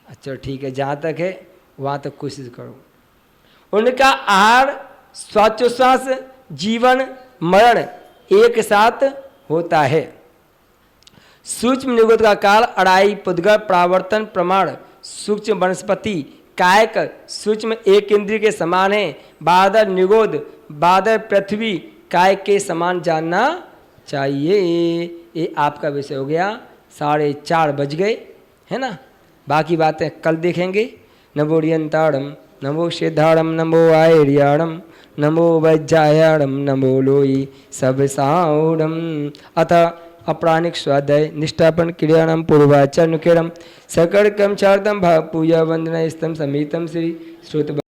[SPEAKER 1] अच्छा ठीक है, जहाँ तक है वहाँ तक कोशिश करो। उनका आहार श्वासोच्छ्वास जीवन मरण एक साथ होता है। सूक्ष्म निगोद का काल अड़ाई पुद्गल प्रावर्तन प्रमाण सूक्ष्म वनस्पति कायक सूक्ष्म एक इंद्रिय के समान है। बादर निगोद बादर पृथ्वी कायक के समान जानना चाहिए। ये आपका विषय हो गया। 4:30 बज गए, है ना। बाकी बातें कल देखेंगे। नमो रियंताड़म नमो सिद्धाड़म नमो आयर्याणम नमो वज्रायाणम नमो लोई सब साऊढ़म। अथ अपराणिक स्वाध्याय निष्ठापन क्रियाणाम पूर्वाचरण किरम सकड़ कम चार्दम भाव पूजा वंदना स्तम समीतम श्री श्रुत